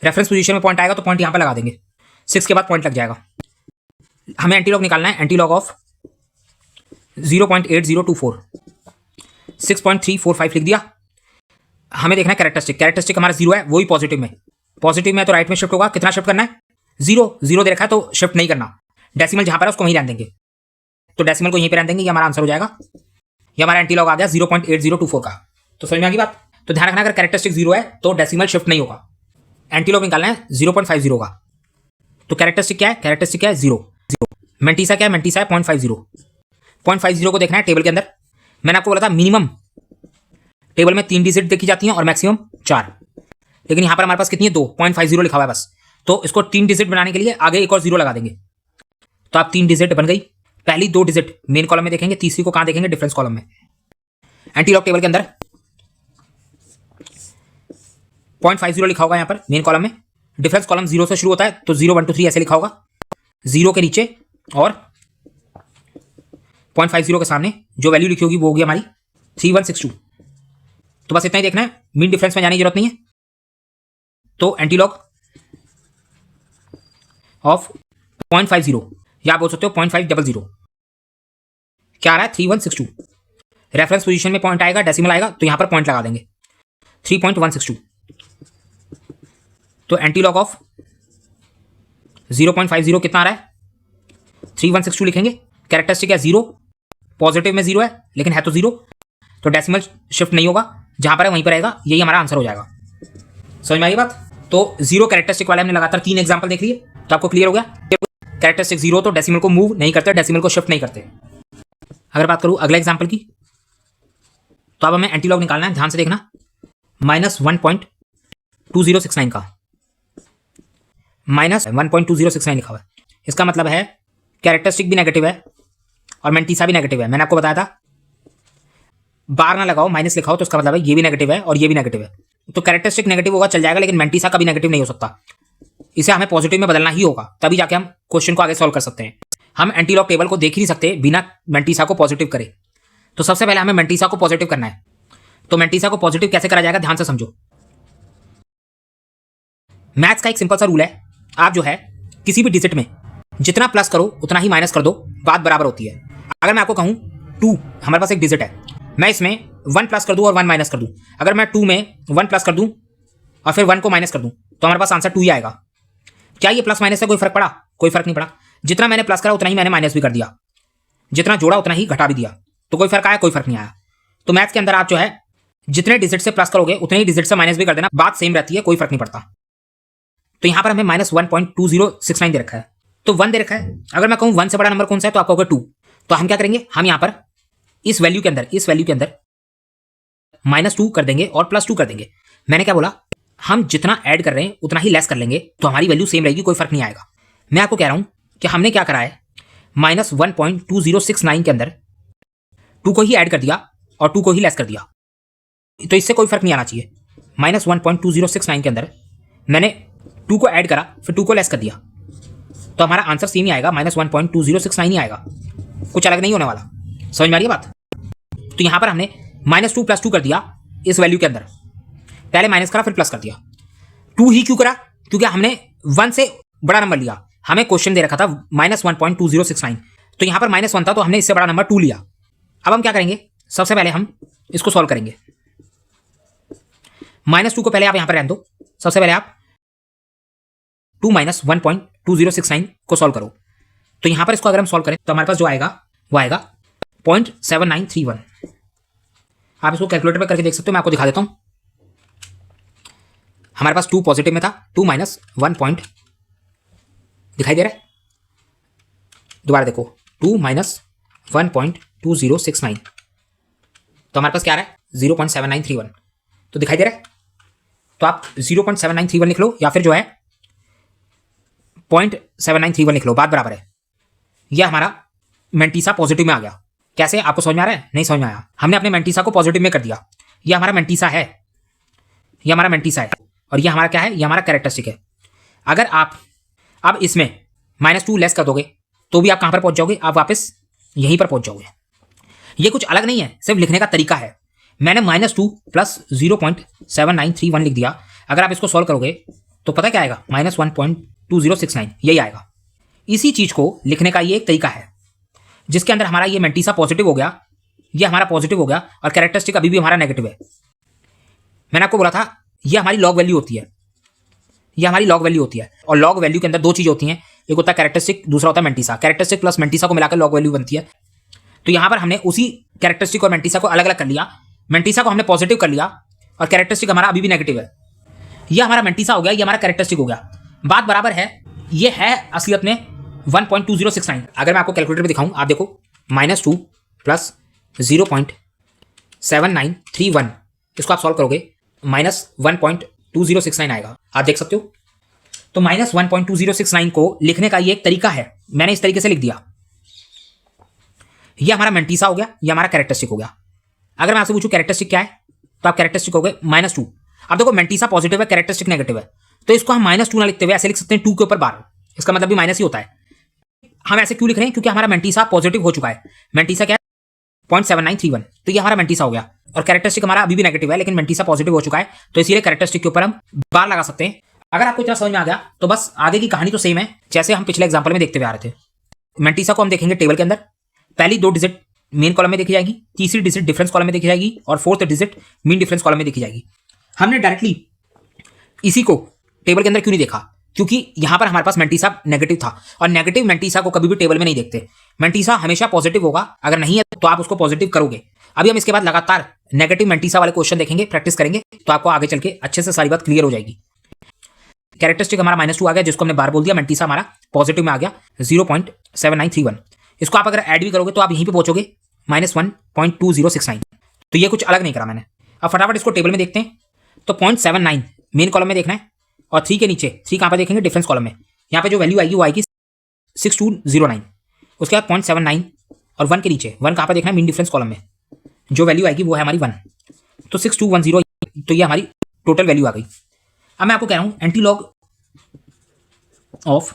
रेफरेंस पोजीशन में पॉइंट आएगा तो पॉइंट यहाँ पर लगा देंगे, 6 के बाद पॉइंट लग जाएगा। हमें एंटी लॉग निकालना है, एंटी लॉग ऑफ 0.8024 6.345 लिख दिया। हमें देखना है कैरेक्टरिस्टिक। कैरेक्टरिस्टिक हमारा 0 है, वही पॉजिटिव में। पॉजिटिव में तो राइट में शिफ्ट होगा, कितना शिफ्ट करना है 0 दे रखा है तो शिफ्ट नहीं करना। डेसिमल जहां पर है उसको वहीं रहने देंगे, तो डेसिमल को यहीं पे रहने देंगे, ये हमारा आंसर हो जाएगा। ये हमारा एंटी लॉग आ गया 0.8024 का। तो समझ में आ गई बात। तो ध्यान रखना अगर कैरेक्टरिस्टिक 0 है तो डेसिमल शिफ्ट नहीं होगा। एंटी लॉग निकालना है 0.50 का। तो कैरेक्टरिस्टिक क्या है, कैरेक्टरिस्टिक क्या है 0। मेंटीसा क्या है, मेंटीसा है 0.50 को देखना है टेबल के अंदर। मैंने आपको बोला था मिनिमम टेबल में 3 डिजिट देखी जाती हैं और मैक्सिमम 4, लेकिन यहाँ पर हमारे पास कितनी है 2, 0.50 लिखा हुआ है बस। तो इसको 3 डिजिट बनाने के लिए आगे एक और 0 लगा देंगे, तो आप 3 डिजिट बन गई। पहली 2 डिजिट मेन कॉलम में देखेंगे, तीसरी को कहाँ देखेंगे, डिफरेंस कॉलम में। एंटी लॉग टेबल के अंदर 0.50 लिखा होगा यहाँ पर मेन कॉलम में। डिफरेंस कॉलम 0 से शुरू होता है तो 0 1 2 3 ऐसे लिखा होगा। 0 के नीचे और 0.50 के सामने जो वैल्यू लिखी होगी वो होगी हमारी 3162। तो बस इतना ही देखना है, मीन डिफरेंस में जाने की जरूरत नहीं है। तो एंटी लॉग ऑफ 0.50 या आप बोल सकते हो 0.500 क्या आ रहा है 3162। रेफरेंस पोजीशन में पॉइंट आएगा, डेसिमल आएगा तो यहां पर पॉइंट लगा देंगे 3.162। तो एंटी लॉग ऑफ 0.50 कितना आ रहा है 3162 लिखेंगे। कैरेक्टरिस्टिक है 0, पॉजिटिव में 0 है लेकिन है तो 0, तो डेसिमल शिफ्ट नहीं होगा, जहां पर है वहीं पर रहेगा, यही हमारा आंसर हो जाएगा। समझ में आई बात। तो 0 कैरेक्टरिस्टिक वाले हमने लगातार 3 एग्जांपल देख लिए, तो आपको क्लियर हो गया। कैरेक्टरिस्टिक 0 तो डेसिमल को मूव नहीं करते, डेसिमल को शिफ्ट नहीं करते। अगर बात करूं अगले एग्जांपल की, तो अब हमें एंटी लॉग निकालना है, ध्यान से देखना, -1.2069 का, -1.2069 लिखा हुआ है। इसका मतलब है कैरेक्टरिस्टिक भी नेगेटिव है और मेंटीसा भी नेगेटिव है। मैंने आपको बताया था बार ना लगाओ, माइनस लिखा हो, तो उसका मतलब है ये भी नेगेटिव है और ये भी नेगेटिव है। तो कैरेक्टरिस्टिक नेगेटिव होगा चल जाएगा, लेकिन मेंटीसा कभी नेगेटिव नहीं हो सकता। इसे हमें पॉजिटिव में बदलना ही होगा, तभी जाके हम क्वेश्चन को आगे सॉल्व कर सकते हैं। हम एंटी लॉग टेबल को देख ही नहीं सकते बिना मेंटीसा को पॉजिटिव करे। तो सबसे पहले हमें मेंटीसा को पॉजिटिव करना है। तो मेंटीसा को पॉजिटिव कैसे करा जाएगा, ध्यान से समझो। मैथ्स का एक सिंपल सा रूल है, आप जो है किसी भी डिजिट में जितना प्लस करो उतना ही माइनस कर दो, बात बराबर होती है। अगर मैं आपको कहूं 2, हमारे पास एक डिजिट है, मैं इसमें 1 प्लस कर दूं और 1 माइनस कर दूं। अगर मैं 2 में 1 प्लस कर दूं और फिर 1 को माइनस कर दूं तो हमारे पास आंसर 2 ही आएगा। क्या ये प्लस माइनस से कोई फर्क पड़ा? कोई फर्क नहीं पड़ा। जितना मैंने प्लस करा उतना ही मैंने माइनस भी कर दिया, जितना जोड़ा उतना ही घटा भी दिया। तो कोई फर्क आया? कोई फर्क नहीं आया। तो मैथ्स के अंदर आप जो है जितने डिजिट से प्लस करोगे उतने ही डिजिट से माइनस भी कर देना, बात सेम रहती है, कोई फर्क नहीं पड़ता। तो यहां पर हमें -1.2069 दे रखा है, तो 1 दे रखा है। अगर मैं कहूं 1 से बड़ा नंबर कौन सा है, तो आप कहोगे 2। तो हम क्या करेंगे, हम यहां पर इस वैल्यू के अंदर -2 कर देंगे और +2 कर देंगे। मैंने क्या बोला, हम जितना ऐड कर रहे हैं उतना ही लेस कर लेंगे, तो हमारी वैल्यू सेम रहेगी, कोई फर्क नहीं आएगा। मैं आपको कह रहा हूं कि हमने क्या करा है, -1.2069 के अंदर 2 को ही ऐड कर दिया और 2 को ही लेस कर दिया, तो इससे कोई फर्क नहीं आना चाहिए। -1.2069 के अंदर मैंने 2 को ऐड करा, फिर 2 को लेस कर दिया, तो हमारा आंसर सेम ही आएगा, -1.2069 ही आएगा, कुछ अलग नहीं होने वाला। समझ में आ रही है बात? तो यहां पर हमने -2 + 2 कर दिया इस वैल्यू के अंदर, पहले माइनस करा फिर प्लस कर दिया। 2 ही क्यों करा? क्योंकि हमने 1 से बड़ा नंबर लिया। हमें क्वेश्चन दे रखा था -1.2069, तो यहां पर -1 था, तो हमने इससे बड़ा नंबर 2 लिया। अब हम क्या करेंगे, सबसे पहले हम इसको सॉल्व करेंगे। -2 को पहले आप यहां पर रहने दो, सबसे पहले आप 2 - 1.2069 को सॉल्व करो। तो यहां पर इसको अगर हम सॉल्व करें तो हमारे पास जो आएगा वो आएगा 0.7931। आप इसको कैलकुलेटर पर करके देख सकते हो, मैं आपको दिखा देता हूं। हमारे पास 2 पॉजिटिव में था, 2 - 1 पॉइंट दिखाई दे रहा है, दोबारा देखो, 2 - 1.2069, तो हमारे पास क्या आ रहा है, 0.7931, तो दिखाई दे रहा है। तो आप 0.7931 लिख लो या फिर जो है 0.7931 लिख लो, बात बराबर है। यह हमारा मेंटीसा पॉजिटिव में आ गया। कैसे, आपको समझ में आ रहा है? नहीं समझ में आया? हमने अपने मेंटीसा को पॉजिटिव में कर दिया। यह हमारा मेंटीसा है, यह हमारा मेंटीसा है, और यह हमारा क्या है, यह हमारा कैरेक्टरिस्टिक है। अगर आप अब इसमें -2 लेस कर दोगे तो भी आप कहां पर पहुंच जाओगे, आप वापस यहीं पर पहुंच जाओगे। ये कुछ अलग नहीं है, सिर्फ लिखने का तरीका है। मैंने -2 + 0.7931 लिख दिया। अगर आप इसको सॉल्व करोगे तो पता क्या आएगा, -1.2069, यही आएगा। इसी चीज को लिखने का ये एक तरीका है, जिसके अंदर हमारा ये मेंटीसा पॉजिटिव हो गया, ये हमारा पॉजिटिव हो गया, और कैरेक्टरिस्टिक अभी भी हमारा नेगेटिव है। मैंने आपको बोला था ये हमारी लॉग वैल्यू होती है, ये हमारी लॉग वैल्यू होती है, और लॉग वैल्यू के अंदर 2 चीज़ होती हैं, एक होता है कैरेक्टरिस्टिक, दूसरा होता है मेंटीसा। कैरेक्टरिस्टिक प्लस मेंटीसा को मिलाकर लॉग वैल्यू बनती है। तो यहाँ पर हमने उसी कैरेक्टरिस्टिक और मेंटीसा को अलग अलग कर लिया। मेंटीसा को हमने पॉजिटिव कर लिया और कैरेक्टरिस्टिक हमारा अभी भी नेगेटिव है। ये हमारा मेंटीसा हो गया, ये हमारा कैरेक्टरिस्टिक हो गया, बात बराबर है। ये है असलियत में 1.2069। अगर मैं आपको कैलकुलेटर में दिखाऊं, आप देखो, -2 + 0.7931, इसको आप सॉल्व करोगे -1.2069 आएगा, आप देख सकते हो। तो -1.2069 को लिखने का ये एक तरीका है, मैंने इस तरीके से लिख दिया। ये हमारा मेंटीसा हो गया, ये हमारा कैरेक्टरिस्टिक हो गया। अगर मैं आपसे पूछूं कैरेक्टरिस्टिक क्या है, तो आप कैरेक्टरिस्टिक हो गए -2। अब देखो मेंटीसा पॉजिटिव है, कैरेक्टरिस्टिक नेगेटिव है, तो इसको हम -2 ना लिखते हुए ऐसे लिख सकते हैं 2 के ऊपर बार, इसका मतलब भी माइनस ही होता है। हम ऐसे क्यों लिख रहे हैं, क्योंकि हमारा मेंटीसा पॉजिटिव हो चुका है। मेंटीसा क्या है, 0.7931, तो ये हमारा मेंटीसा हो गया, और कैरेक्टरिस्टिक हमारा अभी भी नेगेटिव है, लेकिन मेंटीसा पॉजिटिव हो चुका है, तो इसीलिए कैरेक्टरिस्टिक के ऊपर हम बार लगा सकते हैं। अगर आपको इतना समझ में आ गया तो बस आगे की कहानी तो सेम है, जैसे हम पिछले एग्जांपल में देखते हुए आ रहे थे। मेंटीसा को हम देखेंगे टेबल के अंदर, पहली 2 डिजिट मेन कॉलम में देखी जाएगी, तीसरी डिजिट डिफरेंस कॉलम में देखी जाएगी, और 4th digit mean difference column में देखी जाएगी। हमने डायरेक्टली इसी को टेबल के अंदर क्यों नहीं देखा, क्योंकि यहां पर हमारे पास मेंटीसा नेगेटिव था, और नेगेटिव मेंटीसा को कभी भी टेबल में नहीं देखते। मेंटीसा हमेशा पॉजिटिव होगा, अगर नहीं है तो आप उसको पॉजिटिव करोगे। अभी हम इसके बाद लगातार नेगेटिव मेंटीसा वाले क्वेश्चन देखेंगे, प्रैक्टिस करेंगे, तो आपको आगे चल के अच्छे से सारी बात क्लियर हो जाएगी। कैरेक्टरिस्टिक हमारा -2 आ गया, जिसको हमने बार बोल दिया। मेंटीसा हमारा पॉजिटिव में आ गया 0.7931। इसको आप अगर ऐड भी करोगे तो आप यहीं पे पहुंचोगे -1.2069। तो ये कुछ अलग नहीं करा मैंने। अब फटाफट इसको टेबल में देखते हैं। तो 0.79 मेन कॉलम में देखना है और 3 के नीचे 3 कहाँ पर देखेंगे, डिफरेंस कॉलम में। यहाँ पे जो वैल्यू आएगी वो आएगी 6209। उसके बाद 0.79 और 1 के नीचे 1 कहाँ पर देखना है, मीन डिफरेंस कॉलम में। जो वैल्यू आएगी वो है हमारी 1, तो 6210। तो ये हमारी टोटल वैल्यू आ गई। अब मैं आपको कह रहा हूँ एंटी लॉग ऑफ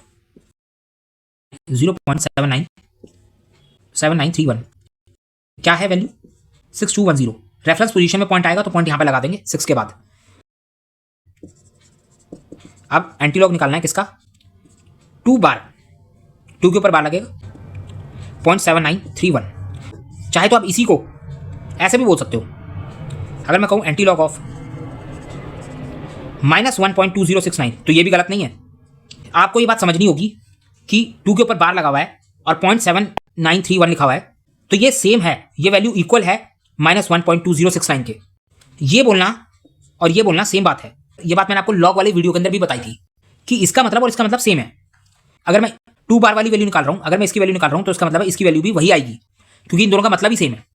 0.7931 क्या है वैल्यू, 6210। रेफरेंस पोजीशन में पॉइंट आएगा तो पॉइंट यहां पे लगा देंगे 6 के बाद। अब एंटी लॉग निकालना है किसका, 2 बार, 2 के ऊपर बार लगेगा 0.7931। चाहे तो आप इसी को ऐसे भी बोल सकते हो। अगर मैं कहूं एंटी लॉग ऑफ -1.2069 तो ये भी गलत नहीं है। आपको ये बात समझनी होगी कि 2 के ऊपर बार लगा हुआ है और 0.7931 लिखा हुआ है, तो ये सेम है, ये वैल्यू इक्वल है -1.2069 के। ये बोलना और ये बोलना सेम बात है। ये बात मैंने आपको लॉग वाले वीडियो के अंदर भी बताई थी कि इसका मतलब और इसका मतलब सेम है। अगर मैं 2 बार वाली वैल्यू निकाल रहा हूं, अगर मैं इसकी वैल्यू निकाल रहा हूं तो इसका मतलब है इसकी वैल्यू भी वही आएगी, क्योंकि इन दोनों का मतलब ही सेम है।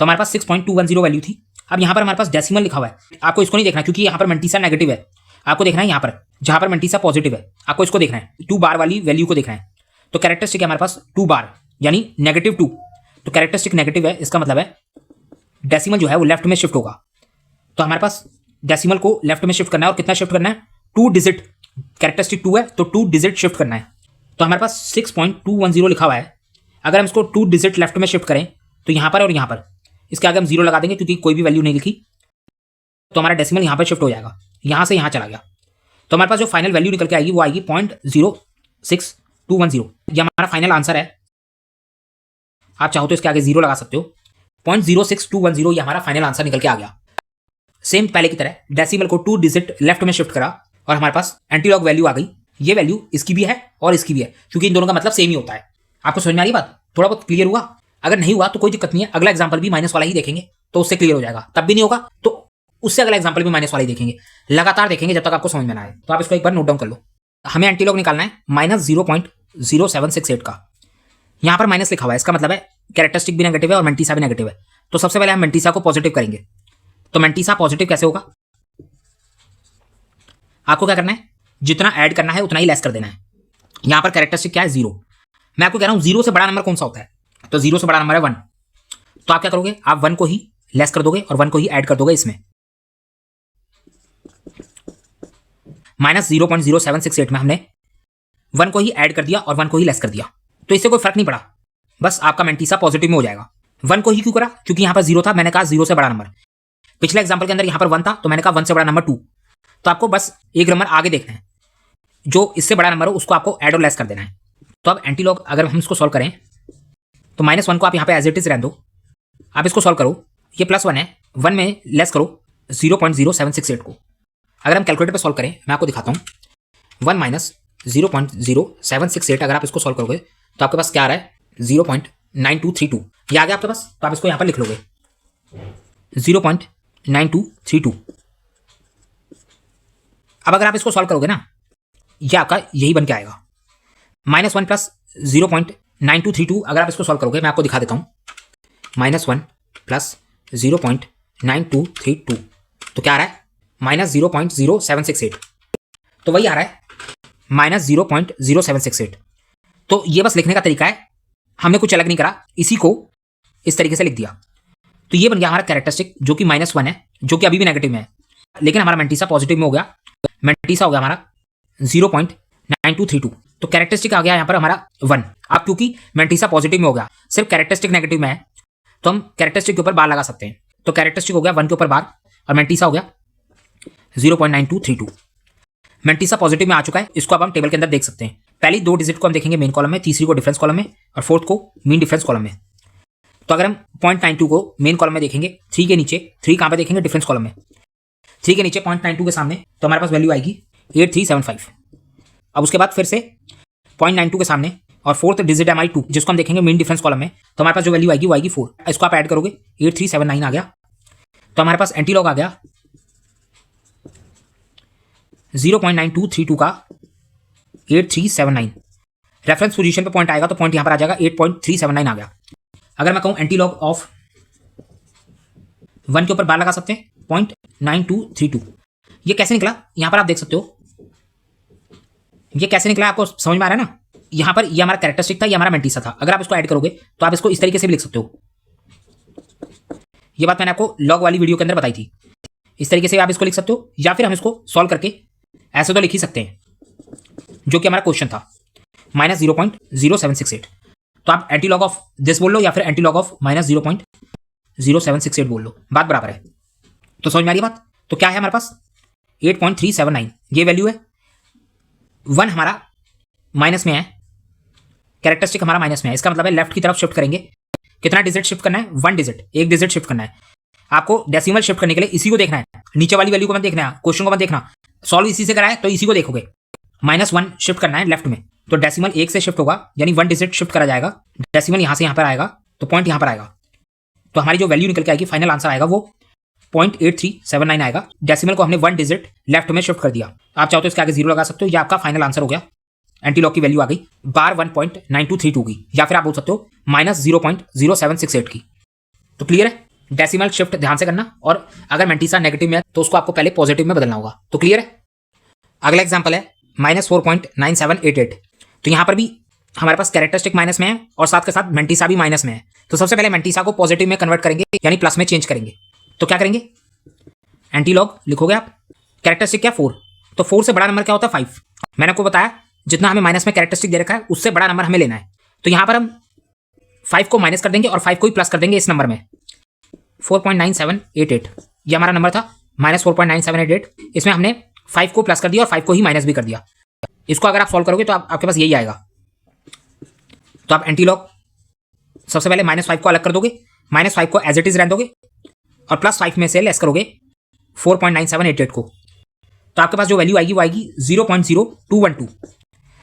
तो हमारे पास 6.210 वैल्यू थी। अब यहाँ पर हमारे पास डेसिमल लिखा हुआ है, आपको इसको नहीं देखना क्योंकि यहाँ पर मंटीसा नेगेटिव है। आपको देखना है यहाँ पर जहाँ पर मंटीसा पॉजिटिव है, आपको इसको देखना है, 2 बार वाली वैल्यू को देखना है। तो कैरेक्टरिस्टिक है हमारे पास 2 बार यानी -2, तो कैरेक्टरिस्टिक नेगेटिव है, इसका मतलब है डेसिमल जो है वो लेफ्ट में शिफ्ट होगा। तो हमारे पास डेसिमल को लेफ्ट में शिफ्ट करना है और कितना शिफ्ट करना है, 2 डिजिट। कैरेक्टरिस्टिक 2 है तो 2 डिजिट शिफ्ट करना है। तो हमारे पास 6.210 लिखा हुआ है। अगर हम इसको 2 डिजिट लेफ्ट में शिफ्ट करें तो यहाँ पर और यहाँ पर इसके आगे हम 0 लगा देंगे क्योंकि कोई भी वैल्यू नहीं लिखी, तो हमारा डेसिमल यहाँ पर शिफ्ट हो जाएगा, यहाँ से यहाँ चला गया। तो हमारे पास जो फाइनल वैल्यू निकल के आएगी वो आएगी 0.06210। ये हमारा फाइनल आंसर है। आप चाहो तो इसके आगे 0 लगा सकते हो। 0.06210 ये हमारा फाइनल आंसर निकल के आ गया। सेम पहले की तरह डेसिमल को 2 डिजिट लेफ्ट में शिफ्ट करा और हमारे पास एंटीलॉग वैल्यू आ गई। ये वैल्यू इसकी भी है और इसकी भी है, क्योंकि इन दोनों का मतलब सेम ही होता है। आपको समझ में आ रही बात, थोड़ा बहुत क्लियर हुआ? अगर नहीं हुआ तो कोई दिक्कत नहीं है, अगला एग्जाम्पल भी माइनस वाला ही देखेंगे तो उससे क्लियर हो जाएगा। तब भी नहीं होगा तो उससे अगला एग्जाम्पल भी माइनस वाला ही देखेंगे। लगातार देखेंगे जब तक आपको समझ में ना आए। तो आप इसको एक बार नोट डाउन कर लो। हमें एंटीलॉग निकालना है -0.0768 का। यहां पर माइनस लिखा हुआ है, इसका मतलब है कैरेक्टरिस्टिक भी नेगेटिव है और मेंटीसा भी नेगेटिव है। तो सबसे पहले हम मेंटीसा को पॉजिटिव करेंगे। तो मेंटीसा पॉजिटिव कैसे होगा, आपको क्या करना है, जितना ऐड करना है उतना ही लेस कर देना है। यहां पर कैरेक्टरिस्टिक क्या है, 0। मैं आपको कह रहा हूं 0 से बड़ा नंबर कौन सा होता है, तो 0 से बड़ा नंबर है 1। तो आप क्या करोगे, आप 1 को ही लेस कर दोगे और 1 को ही ऐड कर दोगे इसमें। -0.0768 में हमने 1 को ही ऐड कर दिया और 1 को ही लेस कर दिया, तो इससे कोई फर्क नहीं पड़ा, बस आपका मेंटीसा पॉजिटिव में हो जाएगा। 1 को ही क्यों करा, क्योंकि यहां पर 0 था, मैंने कहा 0 से बड़ा नंबर। पिछले एग्जांपल के अंदर यहां पर 1 था तो मैंने कहा 1 से बड़ा नंबर 2। तो आपको बस एक नंबर आगे देखना है, जो इससे बड़ा नंबर हो उसको आपको ऐड और लेस कर देना है। तो अब एंटीलॉग अगर हम इसको सॉल्व करें तो -1 को आप यहाँ पे एज इट इज रहने दो, आप इसको सॉल्व करो। ये +1 है, 1 में लेस करो 0.0768 को। अगर हम कैलकुलेटर पे सॉल्व करें, मैं आपको दिखाता हूँ, 1 - 0.0768 अगर आप इसको सॉल्व करोगे तो आपके पास क्या आ रहा है, 0.9232। ये आ गया आपके पास, तो आप इसको यहाँ पर लिख लोगे 0.9232। अब अगर आप इसको सॉल्व करोगे ना, ये आपका यही बन के आएगा। -1 + 0.9232 अगर आप इसको सॉल्व करोगे, मैं आपको दिखा देता हूँ, -1 + 0.9232 तो क्या आ रहा है, -0.0768। तो वही आ रहा है -0.0768। तो ये बस लिखने का तरीका है, हमने कुछ अलग नहीं करा, इसी को इस तरीके से लिख दिया। तो ये बन गया हमारा कैरेक्टरिस्टिक, जो कि -1 है, जो कि अभी भी नेगेटिव में है, लेकिन हमारा मेंटीसा पॉजिटिव में हो गया। मेंटीसा हो गया हमारा 0.9232। तो कैरेक्टरिस्टिक आ गया यहाँ पर हमारा 1। अब क्योंकि मेंटीसा पॉजिटिव में हो गया, सिर्फ कैरेक्टरिस्टिक नेगेटिव में है, तो हम कैरेक्टरिस्टिक के ऊपर बार लगा सकते हैं। तो कैरेक्टरिस्टिक हो गया 1 के ऊपर बार और मेंटीसा हो गया 0.9232। मेंटीसा पॉजिटिव में आ चुका है, इसको अब हम टेबल के अंदर देख सकते हैं। पहली 2 डिजिट को हम देखेंगे मेन कॉलम में, तीसरी को डिफरेंस कॉलम में और फोर्थ को मीन डिफरेंस कॉलम में। तो अगर हम 0.92 को मेन कॉलम में देखेंगे, 3 के नीचे, 3 कहाँ पे देखेंगे, डिफरेंस कॉलम में, 3 के नीचे 0.92 के सामने, तो हमारे पास वैल्यू आएगी 8375। अब उसके बाद फिर से 0.92 के सामने और फोर्थ डिजिट है हमारी 2, जिसको हम देखेंगे मेन डिफरेंस कॉलम में, तो हमारे पास जो वैल्यू आएगी वो आएगी 4। इसको आप ऐड करोगे 8379 आ गया। तो हमारे पास एंटीलॉग आ गया 0.9232 का 8379। रेफरेंस पोजीशन पे पॉइंट आएगा तो पॉइंट यहाँ पर आ जाएगा 8.379 आ गया। अगर मैं कहूँ एंटीलॉग ऑफ 1 के ऊपर बार लगा सकते हैं, 0.9232। ये कैसे निकला यहां पर आप देख सकते हो, ये कैसे निकला आपको समझ में आ रहा है ना। यहां पर ये हमारा कैरेक्टरिस्टिक था, ये हमारा मेंटिसा था। अगर आप इसको ऐड करोगे तो आप इसको इस तरीके से भी लिख सकते हो। ये बात मैंने आपको लॉग वाली वीडियो के अंदर बताई थी। इस तरीके से आप इसको लिख सकते हो, या फिर हम इसको सॉल्व करके ऐसे तो लिख ही सकते हैं, जो कि हमारा क्वेश्चन था -0.0768। तो आप एंटी लॉग ऑफ दिस बोल लो या फिर एंटी लॉग ऑफ -0.0768 बोल लो, बात बराबर है। तो समझ में आ रही है बात। तो क्या है हमारे पास 8.379 ये वैल्यू है। 1 हमारा माइनस में है, कैरेक्टरिस्टिक हमारा माइनस में है, इसका मतलब है लेफ्ट की तरफ शिफ्ट करेंगे। कितना डिजिट शिफ्ट करना है, 1 डिजिट, एक डिजिट शिफ्ट करना है। आपको डेसिमल शिफ्ट करने के लिए इसी को देखना है, नीचे वाली वैल्यू को मत देखना है, क्वेश्चन को मत देखना। सॉल्व इसी से कराए तो इसी को देखोगे। -1 शिफ्ट करना है लेफ्ट में, तो डेसिमल 1 से शिफ्ट होगा, यानी 1 डिजिट शिफ्ट करा जाएगा। डेसिमल यहां से यहां पर आएगा तो पॉइंट यहां पर आएगा, तो हमारी जो वैल्यू निकल के आएगी, फाइनल आंसर आएगा वो 0.8379 आएगा। डेसिमल को हमने 1 डिजिट लेफ्ट में शिफ्ट कर दिया। आप चाहो तो इसके आगे 0 लगा सकते हो, या आपका फाइनल आंसर हो गया। एंटी लॉग की वैल्यू आ गई बार 1.9232 की, या फिर आप बोल सकते हो -0.0768 की। तो क्लियर है, डेसिमल शिफ्ट ध्यान से करना, और अगर मेंटिसा नेगेटिव में है तो उसको आपको पहले पॉजिटिव में बदलना होगा। तो क्लियर है। अगला एग्जांपल है -4.9788। तो यहां पर भी हमारे पास कैरेक्टरिस्टिक माइनस में है और साथ के साथ मेंटिसा भी माइनस में है। तो सबसे पहले मेंटिसा को पॉजिटिव में कन्वर्ट करेंगे, यानी प्लस में चेंज करेंगे। तो क्या करेंगे, एंटी लॉग लिखोगे आप। कैरेक्टरिस्टिक क्या 4, तो 4 से बड़ा नंबर क्या होता है 5। मैंने आपको बताया जितना हमें माइनस में कैरेक्टरिस्टिक दे रखा है उससे बड़ा नंबर हमें लेना है। तो यहां पर हम 5 को माइनस कर देंगे और 5 को ही प्लस कर देंगे इस नंबर में। 4.9788 ये हमारा नंबर था, -4.9788। इसमें हमने 5 को प्लस कर दिया और 5 को ही माइनस भी कर दिया। इसको अगर आप सॉल्व करोगे तो आपके पास यही आएगा। तो आप एंटी लॉग सबसे पहले -5 को अलग कर दोगे, -5 को एज इट इज रहने दोगे, और +5 में से लेस करोगे 4.9788 को। तो आपके पास जो वैल्यू आएगी वो आएगी 0.0212।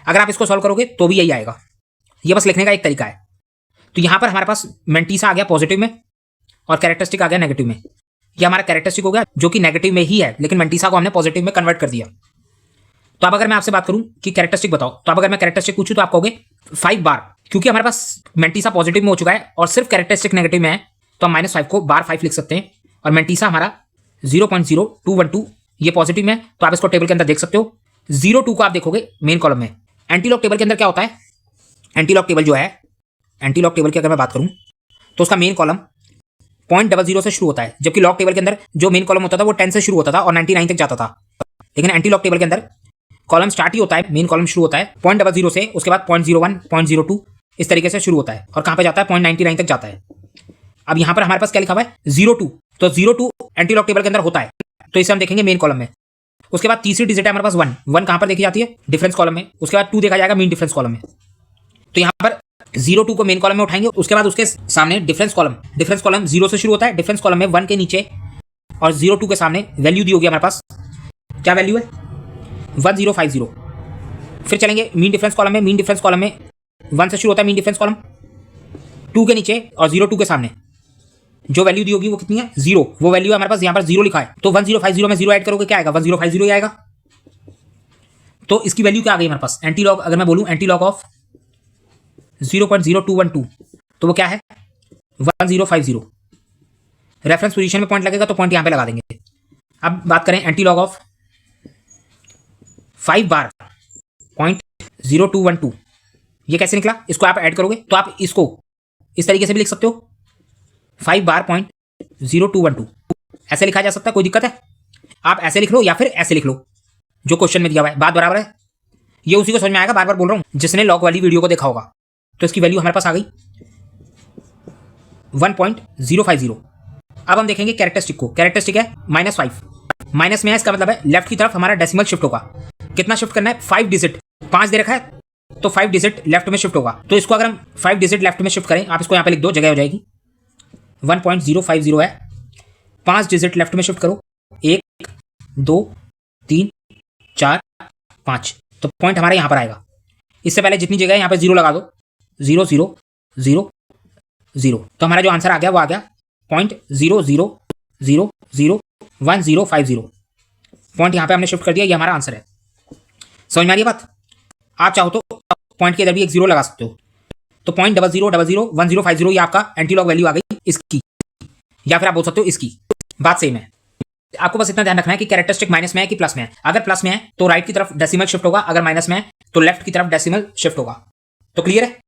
अगर आप इसको सॉल्व करोगे तो भी यही आएगा। ये बस लिखने का एक तरीका है। तो यहां पर हमारे पास मेंटिसा आ गया पॉजिटिव में और कैरेक्टरिस्टिक आ गया नेगेटिव में। ये हमारा कैरेक्टरिस्टिक हो गया जो कि नेगेटिव में ही है, लेकिन मेंटिसा को हमने पॉजिटिव में कन्वर्ट कर दिया। तो अब अगर मैं आपसे बात करूं कि कैरेक्टरिस्टिक बताओ, तो अब अगर मैं कैरेक्टरिस्टिक पूछूं तो आप कहोगे 5 बार, क्योंकि हमारे पास मेंटिसा पॉजिटिव में हो चुका है और सिर्फ कैरेक्टरिस्टिक नेगेटिव में है, तो हम -5 को बार 5 लिख सकते हैं। और मेंटिसा हमारा 0.0212 ये पॉजिटिव में है, तो आप इसको टेबल के अंदर देख सकते हो। 0.2 को आप देखोगे मेन कॉलम में। एंटी लॉग टेबल के अंदर क्या होता है, एंटी लॉग टेबल जो है, एंटी लॉग टेबल की अगर मैं बात करूं तो उसका मेन कॉलम 0.00 से शुरू होता है, जबकि लॉग टेबल के अंदर जो मेन कॉलम होता था वो 10 से शुरू होता था और 99 तक जाता था। लेकिन एंटी लॉग टेबल के अंदर कॉलम स्टार्ट ही होता है, मेन कॉलम शुरू होता है 0.00 से, उसके बाद 0.01, 0.02 इस तरीके से शुरू होता है, और कहां पे जाता है 0.99 तक जाता है। अब यहां पर हमारे पास क्या लिखा हुआ है 0.2, तो 0.2 एंटी लॉग टेबल के अंदर होता है, तो इसे हम देखेंगे मेन कॉलम में। उसके बाद तीसरी डिजिट है हमारे पास 1 कहां पर देखी जाती है डिफरेंस कॉलम में। उसके बाद 2 देखा जाएगा मीन डिफरेंस कॉलम में। तो यहां पर 0.2 को मेन कॉलम में उठाएंगे, उसके बाद उसके सामने डिफरेंस कॉलम 0 से शुरू होता है, डिफरेंस कॉलम में 1 के नीचे और 0.2 के सामने वैल्यू दी होगी हमारे पास। क्या वैल्यू है 1050। फिर चलेंगे मीन डिफरेंस कॉलम में, मीन डिफरेंस कॉलम में 1 से शुरू होता है मीन डिफरेंस कॉलम, 2 के नीचे और 0.2 के सामने जो वैल्यू दी होगी वो कितनी है 0, वो वैल्यू है हमारे पास, यहां पर 0 लिखा है। तो 1050 में 0 ऐड करोगे क्या आएगा 1050 ही आएगा। तो इसकी वैल्यू क्या आ गई हमारे पास, एंटी लॉग अगर मैं बोलूं एंटी लॉग ऑफ 0.0212 तो वो क्या है 1050। रेफरेंस पोजीशन में पॉइंट लगेगा तो पॉइंट यहां पे लगा देंगे। अब बात करें एंटी लॉग ऑफ 5 बार 0.0212 ये कैसे निकला, इसको आप ऐड करोगे तो आप इसको इस तरीके से भी लिख सकते हो 5 बार 0.0212 ऐसे लिखा जा सकता है, कोई दिक्कत है। आप ऐसे लिख लो या फिर ऐसे लिख लो जो क्वेश्चन में दिया हुआ है, बात बराबर है। ये उसी को समझ में आएगा, बार बार बोल रहा हूं, जिसने लॉग वाली वीडियो को देखा होगा। तो इसकी वैल्यू हमारे पास आ गई 1.050। अब हम देखेंगे कैरेक्टरिस्टिक को, कैरेक्टरिस्टिक है -5, माइनस में है, इसका मतलब है लेफ्ट की तरफ हमारा डेसिमल शिफ्ट होगा। कितना शिफ्ट करना है 5 डिजिट, 5 दे रखा है तो 5 डिजिट लेफ्ट में शिफ्ट होगा। तो इसको अगर हम 5 डिजिट लेफ्ट में शिफ्ट करें, आप इसको यहां पे लिख दो, जगह हो जाएगी 1.050 है, 5 डिजिट लेफ्ट में शिफ्ट करो, 1 2 3 4 5, तो पॉइंट हमारा यहां पर आएगा। इससे पहले जितनी जगह है यहां पे 0 लगा दो, 0 0 0 0, तो हमारा जो आंसर आ गया वो आ गया 0.00001050। पॉइंट यहां पे हमने शिफ्ट कर दिया, ये हमारा आंसर है। समझ में आ रही है बात। आप चाहो तो पॉइंट के इधर भी एक 0 लगा सकते हो, तो 0.00001050 ये आपका एंटी लॉग वैल्यू आ गई इसकी, या फिर आप बोल सकते हो इसकी। बात सेम है। आपको बस इतना ध्यान रखना है कि कैरेक्टरिस्टिक माइनस में है कि प्लस में है। अगर प्लस में है तो राइट की तरफ डेसिमल शिफ्ट होगा, अगर माइनस में है तो लेफ्ट की तरफ डेसिमल शिफ्ट होगा। तो क्लियर है?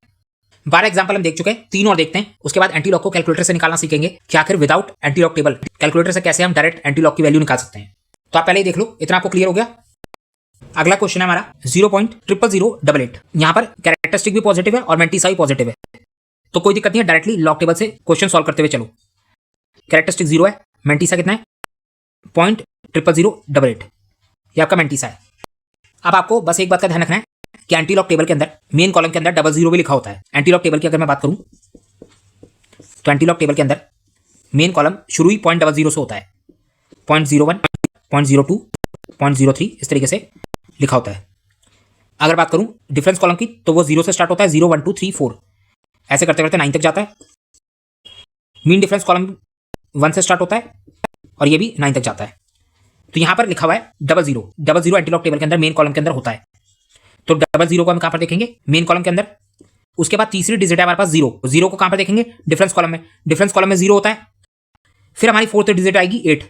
12 एग्जांपल हम देख चुके हैं, 3 और देखते हैं। उसके बाद एंटी लॉग को कैलकुलेटर से निकालना सीखेंगे कि आखिर without anti log table calculator से कैसे हम डायरेक्ट एंटी लॉग की वैल्यू निकाल सकते हैं। तो आप पहले ही देख लो, इतना आपको क्लियर हो गया। अगला क्वेश्चन है हमारा 0.00088। यहां पर कैरेक्टरिस्टिक भी पॉजिटिव है और मेंटीसा भी पॉजिटिव है, तो कोई दिक्कत नहीं है, डायरेक्टली लॉग टेबल से क्वेश्चन सॉल्व करते हुए चलो। कैरेक्टरिस्टिक 0 है, मेंटीसा कितना है 0.00088, ये आपका मेंटीसा है। अब आपको बस एक बात का ध्यान रखना है कि एंटी लॉग टेबल के अंदर मेन कॉलम के अंदर 00 भी लिखा होता है। एंटी लॉग टेबल की अगर मैं बात करूं तो एंटी लॉग टेबल के अंदर मेन कॉलम शुरू ही 0.00 से होता है, 0.01, 0.02, 0.03 इस तरीके से लिखा होता है। अगर बात करूं डिफरेंस कॉलम की तो वो 0 से स्टार्ट होता है, 0 1 2 3 4 ऐसे करते करते 9 तक जाता है। मीन डिफरेंस कॉलम 1 से स्टार्ट होता है और ये भी 9 तक जाता है। तो यहां पर लिखा हुआ है 00 एंटी लॉग टेबल के अंदर मेन कॉलम के अंदर होता है। तो 00 को हम कहां पर देखेंगे? मेन कॉलम के अंदर। उसके बाद तीसरी डिजिट है हमारे पास 0 को कहां पर देखेंगे? डिफरेंस कॉलम में। डिफरेंस कॉलम में 0 होता है। फिर हमारी फोर्थ डिजिट आएगी 8।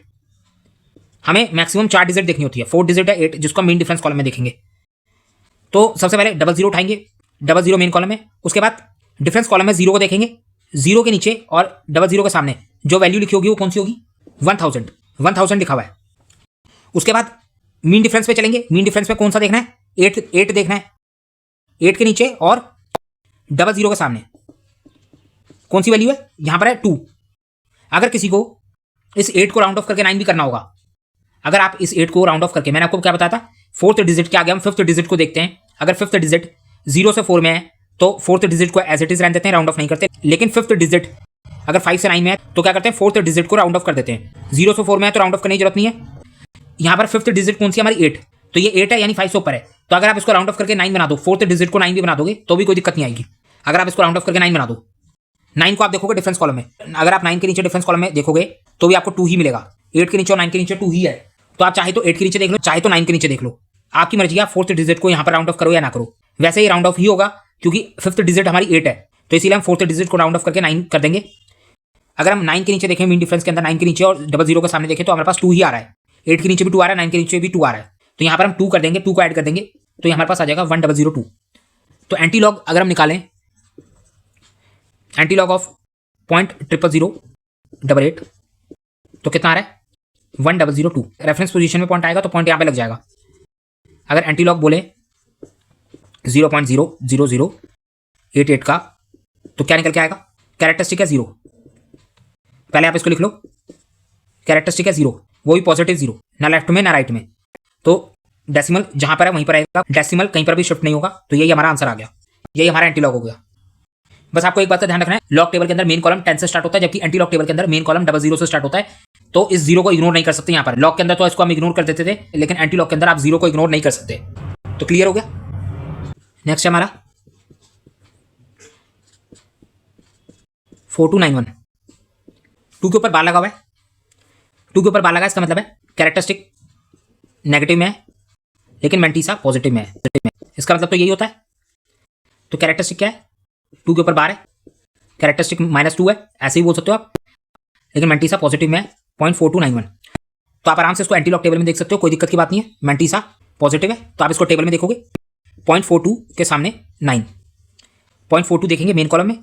हमें मैक्सिमम 4 डिजिट देखनी होती है, 4 डिजिट है 8, जिसको हम मेन डिफरेंस कॉलम में देखेंगे। तो सबसे पहले 00 उठाएंगे, 00 मेन कॉलम में। उसके बाद डिफरेंस कॉलम में 0 को देखेंगे, 0 के नीचे और 00 के सामने जो वैल्यू लिखी होगी वो कौन सी होगी? 1000 लिखा हुआ है। उसके बाद मीन डिफरेंस पे चलेंगे। मीन डिफरेंस में कौन सा देखना है? 8 देखना है। 8 के नीचे और 00 के सामने कौन सी वैल्यू है? यहां पर है 2। अगर किसी को इस 8 को राउंड ऑफ करके 9 भी करना होगा, अगर आप इस 8 को राउंड ऑफ करके, मैंने आपको क्या बताया था, फोर्थ डिजिट के आगे हम फिफ्थ डिजिट को देखते हैं। अगर फिफ्थ डिजिट 0 से 4 में है तो फोर्थ डिजिट को एज इट इज रहने देते हैं, राउंड ऑफ नहीं करते। लेकिन फिफ्थ डिजिट अगर 5 से 9 में है तो क्या करते हैं? फोर्थ डिजिट को राउंड ऑफ कर देते हैं। 0 से 4 में है तो राउंड ऑफ करने की जरूरत नहीं है। यहां पर फिफ्थ डिजिट कौन सी है? हमारी 8। तो ये 8 है यानी 5 से ऊपर है। तो अगर आप इसको राउंड ऑफ करके 9 बना दो, फोर्थ डिजिट को 9 भी बना दोगे तो भी कोई दिक्कत नहीं आएगी। अगर आप इसको राउंड ऑफ करके 9 बना दो, 9 को आप देखोगे डिफरेंस कॉलम में, अगर आप 9 के नीचे डिफरेंस कॉलम में देखोगे तो भी आपको 2 ही मिलेगा। 8 के नीचे और 9 के नीचे 2 ही है। तो आप चाहे तो 8 के नीचे देख लो, चाहे तो 9 के नीचे देख लो, आपकी मर्जी है। फोर्थ डिजिट को यहां पर राउंड ऑफ करो या ना करो, वैसे ही राउंड ऑफ ही होगा क्योंकि फिफ्थ डिजिट हमारी 8 है, तो इसीलिए हम फोर्थ डिजिट को राउंड ऑफ करके 9 कर देंगे। अगर हम 9 के नीचे देखें मीन डिफरेंस के अंदर, 9 के नीचे और 00 के सामने देखें तो हमारे पास 2 ही आ रहा है। 8 के नीचे भी 2 आ रहा है, 9 के नीचे भी 2 आ रहा है। तो यहां पर हम 2 कर देंगे, 2 को ऐड कर देंगे तो हमारे पास आ जाएगा 1002। तो एंटी लॉग अगर हम निकालें, एंटी लॉग ऑफ 0.00088 तो कितना आ रहा है? 1002। रेफरेंस पोजीशन में पॉइंट आएगा तो पॉइंट यहां पे लग जाएगा। अगर एंटी लॉग बोले 0.00088 का तो क्या निकल के आएगा? कैरेक्टरिस्टिक है 0। पहले आप इसको लिख लो, कैरेक्टरिस्टिक है 0, वो भी पॉजिटिव 0, ना लेफ्ट में ना राइट में। तो डेसिमल जहां पर है वहीं पर आएगा, डेसिमल कहीं पर भी शिफ्ट नहीं होगा। तो यही हमारा आंसर आ गया, यही हमारा एंटी लॉग हो गया। बस आपको एक बात का ध्यान रखना है, लॉग टेबल के अंदर मेन कॉलम 10 से स्टार्ट होता है, जबकि एंटी लॉग टेबल के अंदर मेन कॉलम 00 से स्टार्ट होता है। तो इस 0 को इग्नोर नहीं कर सकते। यहां पर लॉग के अंदर तो इसको हम इग्नोर कर देते थे, लेकिन एंटी लॉग के अंदर आप 0 को इग्नोर नहीं कर सकते। तो क्लियर हो गया? नेक्स्ट है हमारा 4291। 2 के ऊपर बार लगा हुआ है। 2 के ऊपर बार लगा, इसका मतलब है कैरेक्टरिस्टिक नेगेटिव में है लेकिन मेंटीसा पॉजिटिव में है। इसका मतलब तो यही होता है। तो कैरेक्टरिस्टिक क्या है? 2 के ऊपर बार है, कैरेक्टरिस्टिक -2 है, ऐसे ही बोल सकते हो आप, लेकिन मेंटीसा पॉजिटिव में है 0.4291। तो आप आराम से इसको एंटी लॉग टेबल में देख सकते हो, कोई दिक्कत की बात नहीं है। मेंटीसा पॉजिटिव है तो आप इसको टेबल में देखोगे, 0.42 के सामने 9, 0.42 देखेंगे मेन कॉलम में,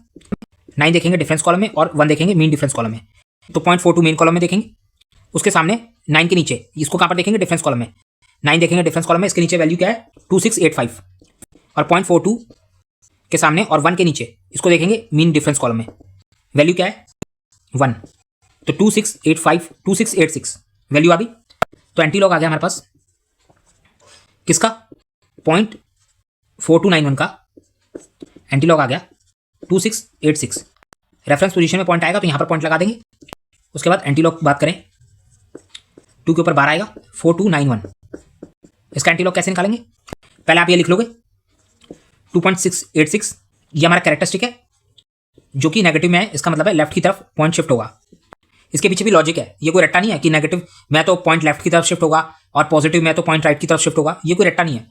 9 देखेंगे डिफरेंस कॉलम में और 1 देखेंगे मीन डिफरेंस कॉलम में। तो 0.42 मेन कॉलम में देखेंगे, उसके सामने 9 के नीचे, इसको कहां पर देखेंगे? डिफरेंस कॉलम में। 9 देखेंगे डिफरेंस कॉलम में, इसके नीचे वैल्यू क्या है? 2685 और 0.42 के सामने और 1 के नीचे इसको देखेंगे मीन डिफरेंस कॉलम में, वैल्यू क्या है? 1। तो 2685 2686 वैल्यू आ गई। तो एंटी लॉग आ गया हमारे पास किसका? 0.4291 का एंटी लॉग आ गया 2686। रेफरेंस पोजीशन में पॉइंट आएगा तो यहां पर पॉइंट लगा देंगे। उसके बाद एंटी लॉग बात करें, 2 के ऊपर 12 आएगा 4291। इसका एंटी लॉग कैसे निकालेंगे? पहले आप ये लिख लोगे 2.686, ये हमारा कैरेक्टरिस्टिक है जो कि नेगेटिव में है, इसका मतलब है लेफ्ट की तरफ पॉइंट शिफ्ट होगा। इसके पीछे भी लॉजिक है, ये कोई रट्टा नहीं है कि नेगेटिव में तो पॉइंट लेफ्ट की तरफ शिफ्ट होगा और पॉजिटिव में तो पॉइंट राइट की तरफ शिफ्ट होगा, ये कोई रट्टा नहीं है।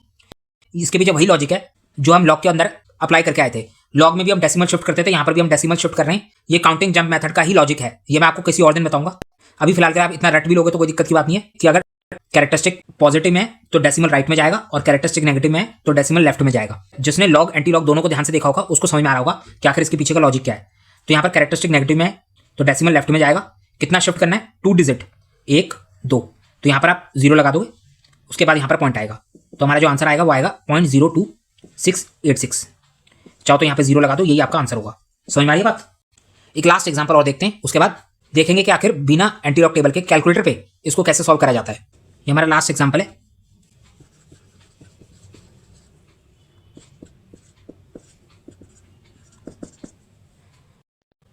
इसके पीछे वही लॉजिक है जो हम लॉग के अंदर अप्लाई करके आए थे। लॉग में भी हम डेसिमल शिफ्ट करते थे, यहां पर भी हम डेसिमल शिफ्ट कर रहे हैं। ये काउंटिंग जंप मेथड का ही लॉजिक है, ये मैं आपको किसी और दिन बताऊंगा। अभी फिलहाल के आप इतना रट भी लोगे तो कोई दिक्कत की बात नहीं है कि अगर कैरेक्टरिस्टिक पॉजिटिव में है तो डेसिमल राइट में जाएगा और कैरेक्टरिस्टिक नेगेटिव में है तो डेसिमल लेफ्ट में जाएगा। जिसने लॉग एंटी लॉग दोनों को ध्यान से देखा होगा उसको समझ में आ रहा होगा कि आखिर इसके पीछे का लॉजिक क्या है। तो यहाँ पर कैरेक्टरिस्टिक नेगेटिव में है तो डेसिमल लेफ्ट में जाएगा। कितना शिफ्ट करना है? 2 डिजिट, 1 2। तो यहाँ पर आप 0 लगा दोगे, उसके बाद यहाँ पर पॉइंट आएगा तो हमारा जो आंसर आएगा वो आएगा 0.02686। चाहो तो यहाँ पे 0 लगा दो, यही आपका आंसर होगा। समझ में आ रही है बात? एक लास्ट एग्जांपल और देखते हैं, उसके बाद देखेंगे कि आखिर बिना एंटी लॉग टेबल के कैलकुलेटर पे इसको कैसे सॉल्व करा जाता है। ये हमारा लास्ट एग्जांपल है।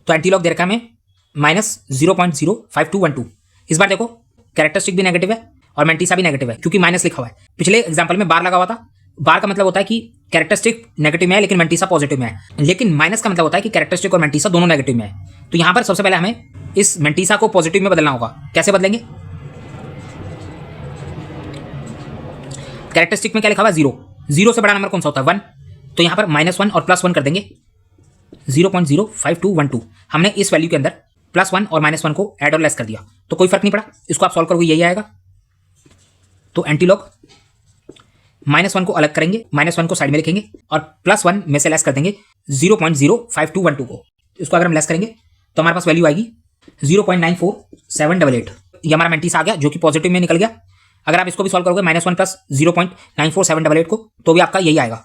तो एंटी लॉग दे रखा है हमें -0.05212। इस बार देखो कैरेक्टरिस्टिक भी नेगेटिव है और मेंटीसा भी नेगेटिव है क्योंकि माइनस लिखा हुआ है। पिछले एग्जांपल में बार लगा हुआ था। बार का मतलब होता है कि कैरेक्टरिस्टिक नेगेटिव में है लेकिन मेंटीसा पॉजिटिव में है, लेकिन माइनस का मतलब होता है कि कैरेक्टरिस्टिक और मेंटीसा दोनों नेगेटिव में है। तो यहां पर सबसे पहले हमें इस मेंटीसा को पॉजिटिव में बदलना होगा। कैसे बदलेंगे? कैरेक्टरिस्टिक में क्या लिखा हुआ है? 0। 0 से बड़ा नंबर कौन सा होता है? 1। तो यहां पर -1 और +1 कर देंगे 0.05212। हमने इस वैल्यू के अंदर +1 और -1 को ऐड और लेस कर दिया तो कोई फर्क नहीं पड़ा। इसको आप सॉल्व करोगे यही आएगा। तो एंटी लॉग -1 को अलग करेंगे, -1 को साइड में लिखेंगे और +1 में से लेस कर देंगे 0.05212 को। इसको अगर हम लेस करेंगे तो हमारे पास वैल्यू आएगी 0.94788। ये हमारा मेंटीसा आ गया जो कि पॉजिटिव में निकल गया। अगर आप इसको भी सॉल्व करोगे -1 + 0.94788 को तो भी आपका यही आएगा।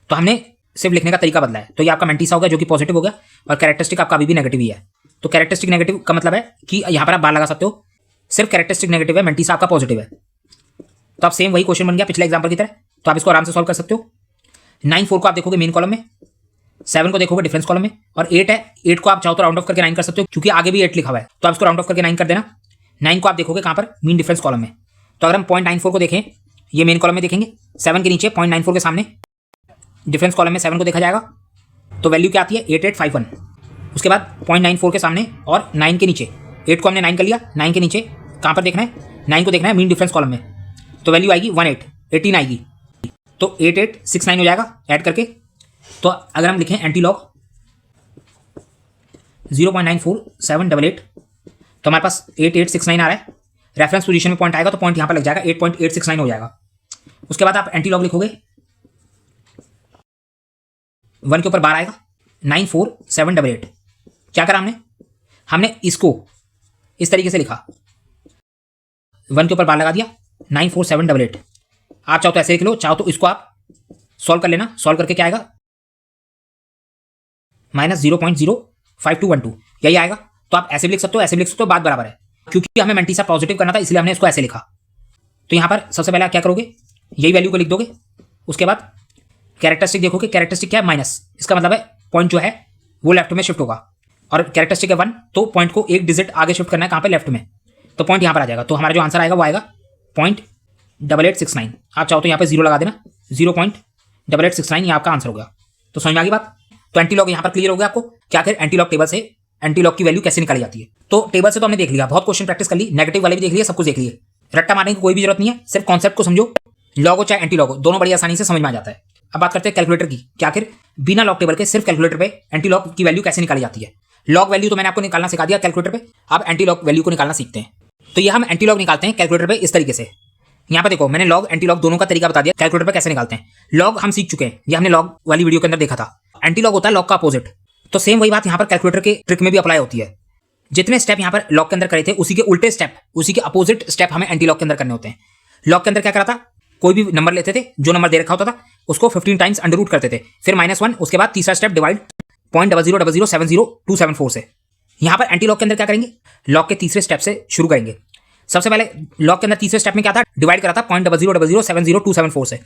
तो हमने सिर्फ लिखने का तरीका बदला है। तो ये आपका मेंटीसा हो गया जो कि पॉजिटिव हो गया और कैरेक्टरिस्टिक आपका अभी भी नेगेटिव ही है। तो कैरेक्टरिस्टिक नेगेटिव का मतलब है कि यहाँ पर आप बार लगा सकते हो। सिर्फ कैरेक्टरिस्टिक नेगेटिव है, मेंटीसा आपका पॉजिटिव है। तो आप सेम वही क्वेश्चन बन गया पिछले एग्जाम्पल की तरह। तो आप इसको आराम से सॉल्व कर सकते हो। 9 4 को आप देखोगे मेन कॉलम में, 7 को देखोगे डिफरेंस कॉलम में और 8 है। 8 को आप चाहो तो राउंड ऑफ करके 9 कर सकते हो क्योंकि आगे भी 8 लिखा हुआ है। तो आप इसको राउंड ऑफ करके 9 कर देना। 9 को आप देखोगे कहाँ पर? मीन डिफरेंस कॉलम में। तो अगर हम 0.94 को देखें ये मेन कॉलम में देखेंगे, 7 के नीचे 0.94 के सामने डिफरेंस कॉलम में 7 को देखा जाएगा तो वैल्यू क्या आती है? 8851। उसके बाद 0.94 के सामने और 9 के नीचे 8 को हमने 9 कर लिया। 9 के नीचे कहाँ पर देखना है? 9 को देखना है मीन डिफरेंस कॉलम में। तो वैल्यू आएगी 18 आएगी। तो 8869 हो जाएगा ऐड करके। तो अगर हम लिखें एंटी लॉग 0.94788 तो हमारे पास 8869 आ रहा है। रेफरेंस पोजीशन में पॉइंट आएगा तो पॉइंट यहाँ पर लग जाएगा, 8.869 हो जाएगा। उसके बाद आप एंटी लॉग लिखोगे 1 के ऊपर बार आएगा 94788। क्या करा हमने इसको इस तरीके से लिखा, 1 के ऊपर बार लगा दिया 94788। आप चाहो तो ऐसे लिख लो, चाहो तो इसको आप सॉल्व कर लेना। सॉल्व करके क्या आएगा? -0.05212 यही आएगा। तो आप ऐसे भी लिख सकते हो, ऐसे भी लिख सकते हो, बात बराबर है। क्योंकि हमें मेंटीसा पॉजिटिव करना था इसलिए हमने इसको ऐसे लिखा। तो यहां पर सबसे पहले आप क्या करोगे? यही वैल्यू को लिख दोगे। उसके बाद कैरेक्टरिस्टिक देखोगे, कैरेक्टरिस्टिक क्या है? माइनस। इसका मतलब है पॉइंट जो है वो लेफ्ट में शिफ्ट होगा और कैरेक्टरिस्टिक है 1 तो पॉइंट को एक डिजिट आगे शिफ्ट करना है। कहाँ पे? लेफ्ट में। तो पॉइंट यहां पर आ जाएगा। तो हमारा जो आंसर आएगा वो आएगा 0.8869। आप चाहो तो यहाँ पे 0 लगा देना, 0.8869 ये आपका आंसर हो गया। तो समझ में आ गई बात? तो एंटी लॉग यहाँ पर क्लियर हो गया आपको कि आखिर एंटी लॉग टेबल से एंटी लॉग की वैल्यू कैसे निकाली जाती है। तो टेबल से तो हमने देख लिया, बहुत क्वेश्चन प्रैक्टिस कर ली, नेगेटिव वाले भी देख लिए, सब कुछ देख लिए। रट्टा मारने की कोई भी जरूरत नहीं है, सिर्फ कॉन्सेप्ट को समझो। लॉग हो चाहे एंटी लॉग हो, दोनों बड़ी आसानी से समझ में आ जाता है। अब बात करते हैं कैलकुलेटर की कि आखिर बिना लॉग टेबल के सिर्फ कैलकुलेटर पे एंटी लॉग की वैल्यू कैसे निकाली जाती है। लॉग वैल्यू तो मैंने आपको निकालना सिखा दिया कैलकुलेटर पे, अब एंटी लॉग वैल्यू को निकालना सीखते हैं। तो ये हम एंटी लॉग निकालते हैं कैलकुलेटर पे इस तरीके से। यहाँ पे देखो मैंने लॉग एंटी लॉग दोनों का तरीका बता दिया कैलकुलेटर पे कैसे निकालते हैं। लॉग हम सीख चुके हैं, ये हमने लॉग वाली वीडियो के अंदर देखा था। एंटी लॉग होता है लॉग का अपोजिट। तो सेम वही बात यहाँ पर कैलकुलेटर के ट्रिक में भी अप्लाई होती है। जितने स्टेप यहाँ पर लॉग के अंदर करे थे उसी के उल्टे स्टेप, उसी के अपोजिट स्टेप हमें एंटी लॉग के अंदर करने होते हैं। लॉग के अंदर क्या करा था? कोई भी नंबर लेते थे, जो नंबर दे रखा होता था उसको 15 टाइम्स अंडर रूट करते थे, फिर -1, उसके बाद तीसरा स्टेप डिवाइड 0.00070274 से। यहाँ पर एंटी लॉग के अंदर क्या करेंगे? लॉग के तीसरे स्टेप से शुरू करेंगे। सबसे पहले लॉग के अंदर तीसरे स्टेप में क्या था? डिवाइड करा था 0.00070274 से।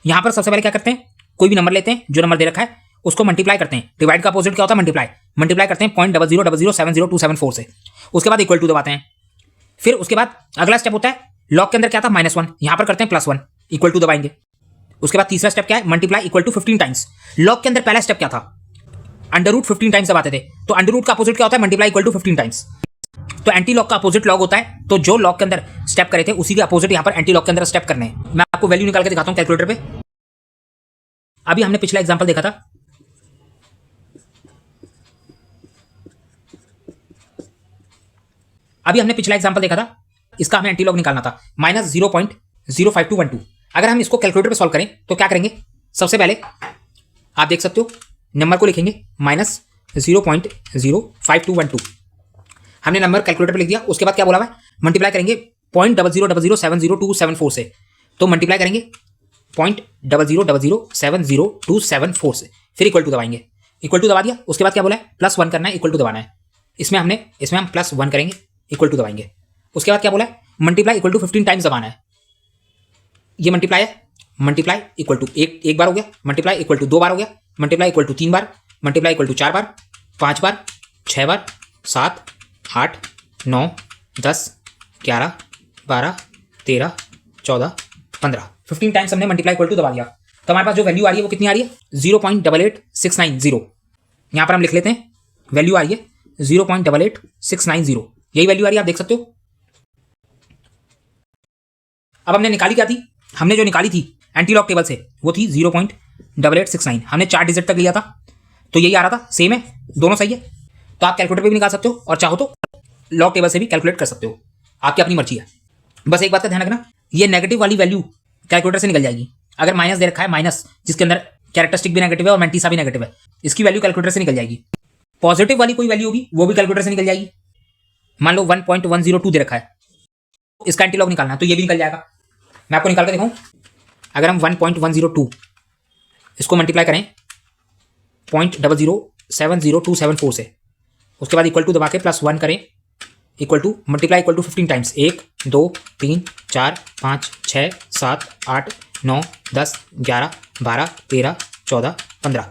यहाँ पर सबसे पहले क्या करते हैं? कोई भी नंबर लेते हैं, जो नंबर दे रखा है उसको मल्टीप्लाई करते हैं। डिवाइड का अपोजिट क्या होता है? मल्टीप्लाई। मल्टीप्लाई करते हैं 0.00070274 से। उसके बाद इक्वल टू दबाते हैं। फिर उसके बाद अगला स्टेप होता है, लॉग के अंदर क्या था? -1, यहाँ पर करते हैं +1, इक्वल टू दबाएंगे। उसके बाद तीसरा स्टेप क्या है? Multiply equal to 15 times. Log के अंदर पहला स्टेप क्या था? अंडर रूट 15 टाइम्स दबाते थे। तो अंडर रूट का अपोजिट क्या होता है? Multiply equal to 15 times. तो एंटी लॉग का अपोजिट लॉग होता है। तो जो लॉग के अंदर स्टेप करे थे उसी के अपोजिट यहाँ पर एंटी लॉग के अंदर स्टेप करने हैं। मैं आपको वैल्यू निकाल के दिखाता हूँ कैलकुलेटर पे। अभी हमने पिछला एग्जांपल देखा था, अभी हमने पिछला एग्जाम्पल देखा था, इसका हमें एंटी लॉग निकालना था -0.05212। अगर हम इसको कैलकुलेटर पे सॉल्व करें तो क्या करेंगे, सबसे पहले आप देख सकते हो नंबर को लिखेंगे -0.05212। हमने नंबर कैलकुलेटर पे लिख दिया। उसके बाद क्या बोला हुआ है, मल्टीप्लाई करेंगे 0.000700274 से। तो मल्टीप्लाई करेंगे 0.000700274 से, फिर इक्वल टू दबाएंगे। इक्वल टू दबा दिया। उसके बाद क्या बोला है, +1 करना है, इक्वल टू दबाना है। इसमें हम +1 करेंगे, इक्वल टू दबाएंगे। उसके बाद क्या बोला है, मल्टीप्लाई इक्वल टू 15 टाइम्स दबाना है। ये मल्टीप्लाई है, मल्टीप्लाई इक्वल टू एक बार हो गया, मल्टीप्लाई इक्वल टू 2 बार हो गया, मल्टीप्लाई इक्वल टू 3 बार, मल्टीप्लाई इक्वल टू 4 बार, 5 बार, 6 बार, 7, 8, 9, 10, 11, 12, 13, 14, 15। 15 टाइम्स हमने मल्टीप्लाई इक्वल टू दबा दिया। तो हमारे पास जो वैल्यू आ रही है वो कितनी आ रही है, 0.88690। यहां पर हम लिख लेते हैं, वैल्यू आ रही है 0.88690। यही वैल्यू आ रही है, आप देख सकते हो। अब हमने निकाली क्या थी, हमने जो निकाली थी एंटी लॉग टेबल से वो थी 0.8869। हमने 4 डिजिट तक लिया था, तो यही आ रहा था। सेम है, दोनों सही है। तो आप कैलकुलेटर पे भी निकाल सकते हो और चाहो तो लॉग टेबल से भी कैलकुलेट कर सकते हो, आपकी अपनी मर्जी है। बस एक बात का ध्यान रखना, ये नेगेटिव वाली वैल्यू कैलकुलेटर से निकल जाएगी। अगर माइनस दे रखा है, माइनस जिसके अंदर कैरेक्टरिस्टिक भी नेगेटिव है और मैंटीसा भी नेगेटिव है, इसकी वैल्यू कैलकुलेटर से निकल जाएगी। पॉजिटिव वाली कोई वैल्यू होगी वो भी कैलकुलेटर से निकल जाएगी। मान लो 1.102 दे रखा है, इसका एंटी लॉग निकालना है तो ये भी निकल जाएगा। मैं आपको निकाल कर दिखाऊं। अगर हम 1.102 इसको मल्टीप्लाई करें 0.0070274 से, उसके बाद इक्वल टू दबा के +1 करें, equal to multiply equal to 15 times, 1 2 3 4 5 6 7 8 9 10 11 12 13 14 15।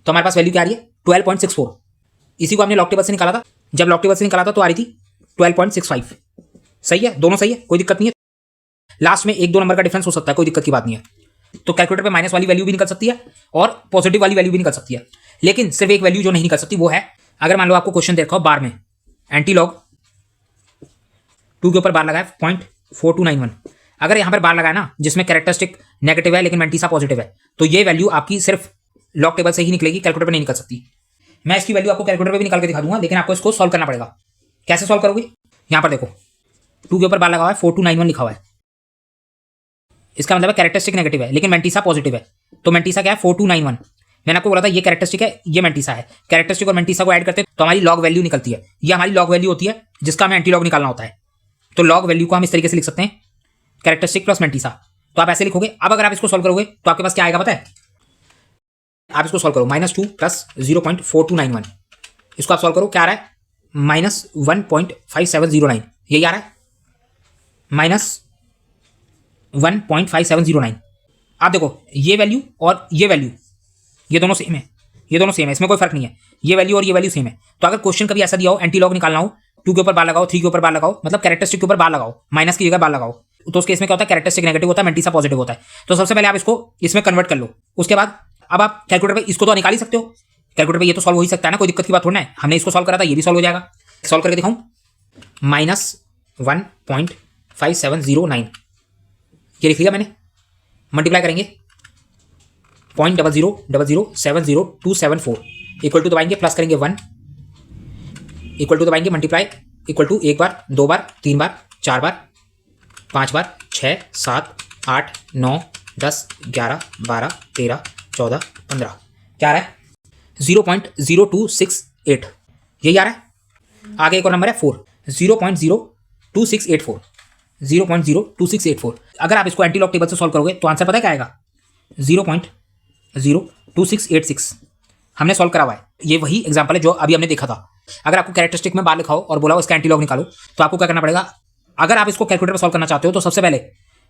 तो हमारे पास वैल्यू क्या आ रही है, 12.64। इसी को हमने लॉग टेबल से निकाला था। जब लॉग टेबल से निकाला था तो आ रही थी 12.65। सही है, दोनों सही है, कोई दिक्कत नहीं है। लास्ट में 1-2 नंबर का डिफरेंस हो सकता है, कोई दिक्कत की बात नहीं है। तो कैलकुलेटर पे माइनस वाली वैल्यू भी निकल सकती है और पॉजिटिव वाली वैल्यू भी निकल सकती है। लेकिन सिर्फ एक वैल्यू जो नहीं निकल सकती वो है, अगर मान लो आपको क्वेश्चन देखा हो बार में, एंटी लॉग 2 के ऊपर बार लगा है 0.4291। अगर यहां पर बार लगा है ना जिसमें कैरेक्टरिस्टिक नेगेटिव है लेकिन मैंटीसा पॉजिटिव है, तो ये वैल्यू आपकी सिर्फ लॉग टेबल से ही निकलेगी, कैलकुलेटर पे नहीं निकल सकती। मैं इसकी वैल्यू आपको कैलकुलेटर पे भी निकाल के दिखा दूंगा, लेकिन आपको इसको सॉल्व करना पड़ेगा। कैसे सॉल्व करोगे, यहां पर देखो 2 के ऊपर बार लगा हुआ है, 4291 लिखा हुआ है। इसका मतलब है कैरेक्टरिस्टिक नेगेटिव है लेकिन मैंटीसा पॉजिटिव है। तो मैंटीसा क्या है, 4291। मैंने आपको बोला था ये कैरेक्टरिस्टिक है, ये मैंटीसा है। कैरेक्टरिस्टिक और मैंटीसा को ऐड करते हैं तो हमारी लॉग वैल्यू निकलती है। ये हमारी लॉग वैल्यू होती है जिसका हमें एंटी लॉग निकालना होता है। तो लॉग वैल्यू को हम इस तरीके से लिख सकते हैं, कैरेक्टरिस्टिक प्लस मैंटीसा। तो आप ऐसे लिखोगे। अब अगर आप इसको सॉल्व करोगे तो आपके पास क्या आएगा पता है, आप इसको सॉल्व करो -2 प्लस 0.4291। इसको आप सॉल्व करो, क्या आ रहा है, -1.5709। यही आ रहा है, -1.5709। आप देखो ये वैल्यू और ये वैल्यू, ये दोनों सेम है, ये दोनों सेम है, इसमें कोई फर्क नहीं है। ये वैल्यू और ये वैल्यू सेम है। तो अगर क्वेश्चन कभी ऐसा दिया हो एंटी लॉग निकालना हो, 2 के ऊपर बार लगाओ, 3 के ऊपर बार लगाओ, मतलब कैरेक्टरिस्टिक के ऊपर बार लगाओ, माइनस की जगह बार लगाओ, तो उसके इसमें क्या होता है, कैरेक्टरिस्टिक नेगेटिव होता है, मैंटीसा पॉजिटिव होता है। तो सबसे पहले आप इसको इसमें कन्वर्ट कर लो। उसके बाद अब आप कैलकुलेटर पे इसको तो निकाल ही सकते हो, कैलकुलेटर पे ये तो सॉल्व हो ही सकता है ना, कोई दिक्कत की बात थोड़ा है। हमने इसको सॉल्व करा था, ये भी सॉल्व हो जाएगा। सॉल्व करके दिखाऊं, -1.5709 ये लिख लिया मैंने। मल्टीप्लाई करेंगे 0.000700274, इक्वल टू दबाएंगे, प्लस करेंगे 1, इक्वल टू दबाएंगे, मल्टीप्लाई इक्वल टू 1 बार, 2 बार, 3 बार, 4 बार, 5 बार, 6 7 8 9 10 11 12 13 14 15। क्या आ रहा है, 0.0268। यही आ रहा है। आगे एक और नंबर है 4, 0.02684, 0.02684। अगर आप इसको एंटी लॉग टेबल से सॉल्व करोगे तो आंसर पता है क्या आएगा, 0.02686। हमने सॉल्व करा हुआ है। ये वही एग्जांपल है जो अभी हमने देखा था। अगर आपको कैरेक्टरिस्टिक में बार लिखा हो और बोला हो इसका एंटी लॉग निकालो, तो आपको क्या करना पड़ेगा, अगर आप इसको कैलकुलेटर पर सॉल्व करना चाहते हो तो सबसे पहले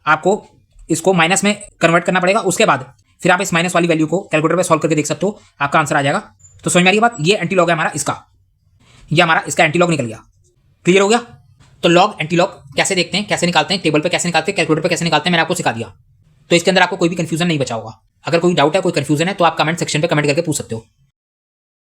आपको इसको माइनस में कन्वर्ट करना पड़ेगा। उसके बाद फिर आप इस माइनस वाली वैल्यू को कैलकुलेटर पर सॉल्व करके देख सकते हो, आपका आंसर आ जाएगा। तो समझ में आ रही बात, ये एंटी लॉग है हमारा इसका, ये हमारा इसका एंटी लॉग निकल गया। क्लियर हो गया। तो लॉग एंटी लॉग कैसे देखते हैं, कैसे निकालते हैं, टेबल पे कैसे निकालते हैं, कैलकुलेटर पे कैसे निकालते हैं, मैंने आपको सिखा दिया। तो इसके अंदर आपको कोई भी कंफ्यूजन नहीं बचा होगा। अगर कोई डाउट है, कोई कंफ्यूजन है तो आप कमेंट सेक्शन पे कमेंट करके पूछ सकते हो।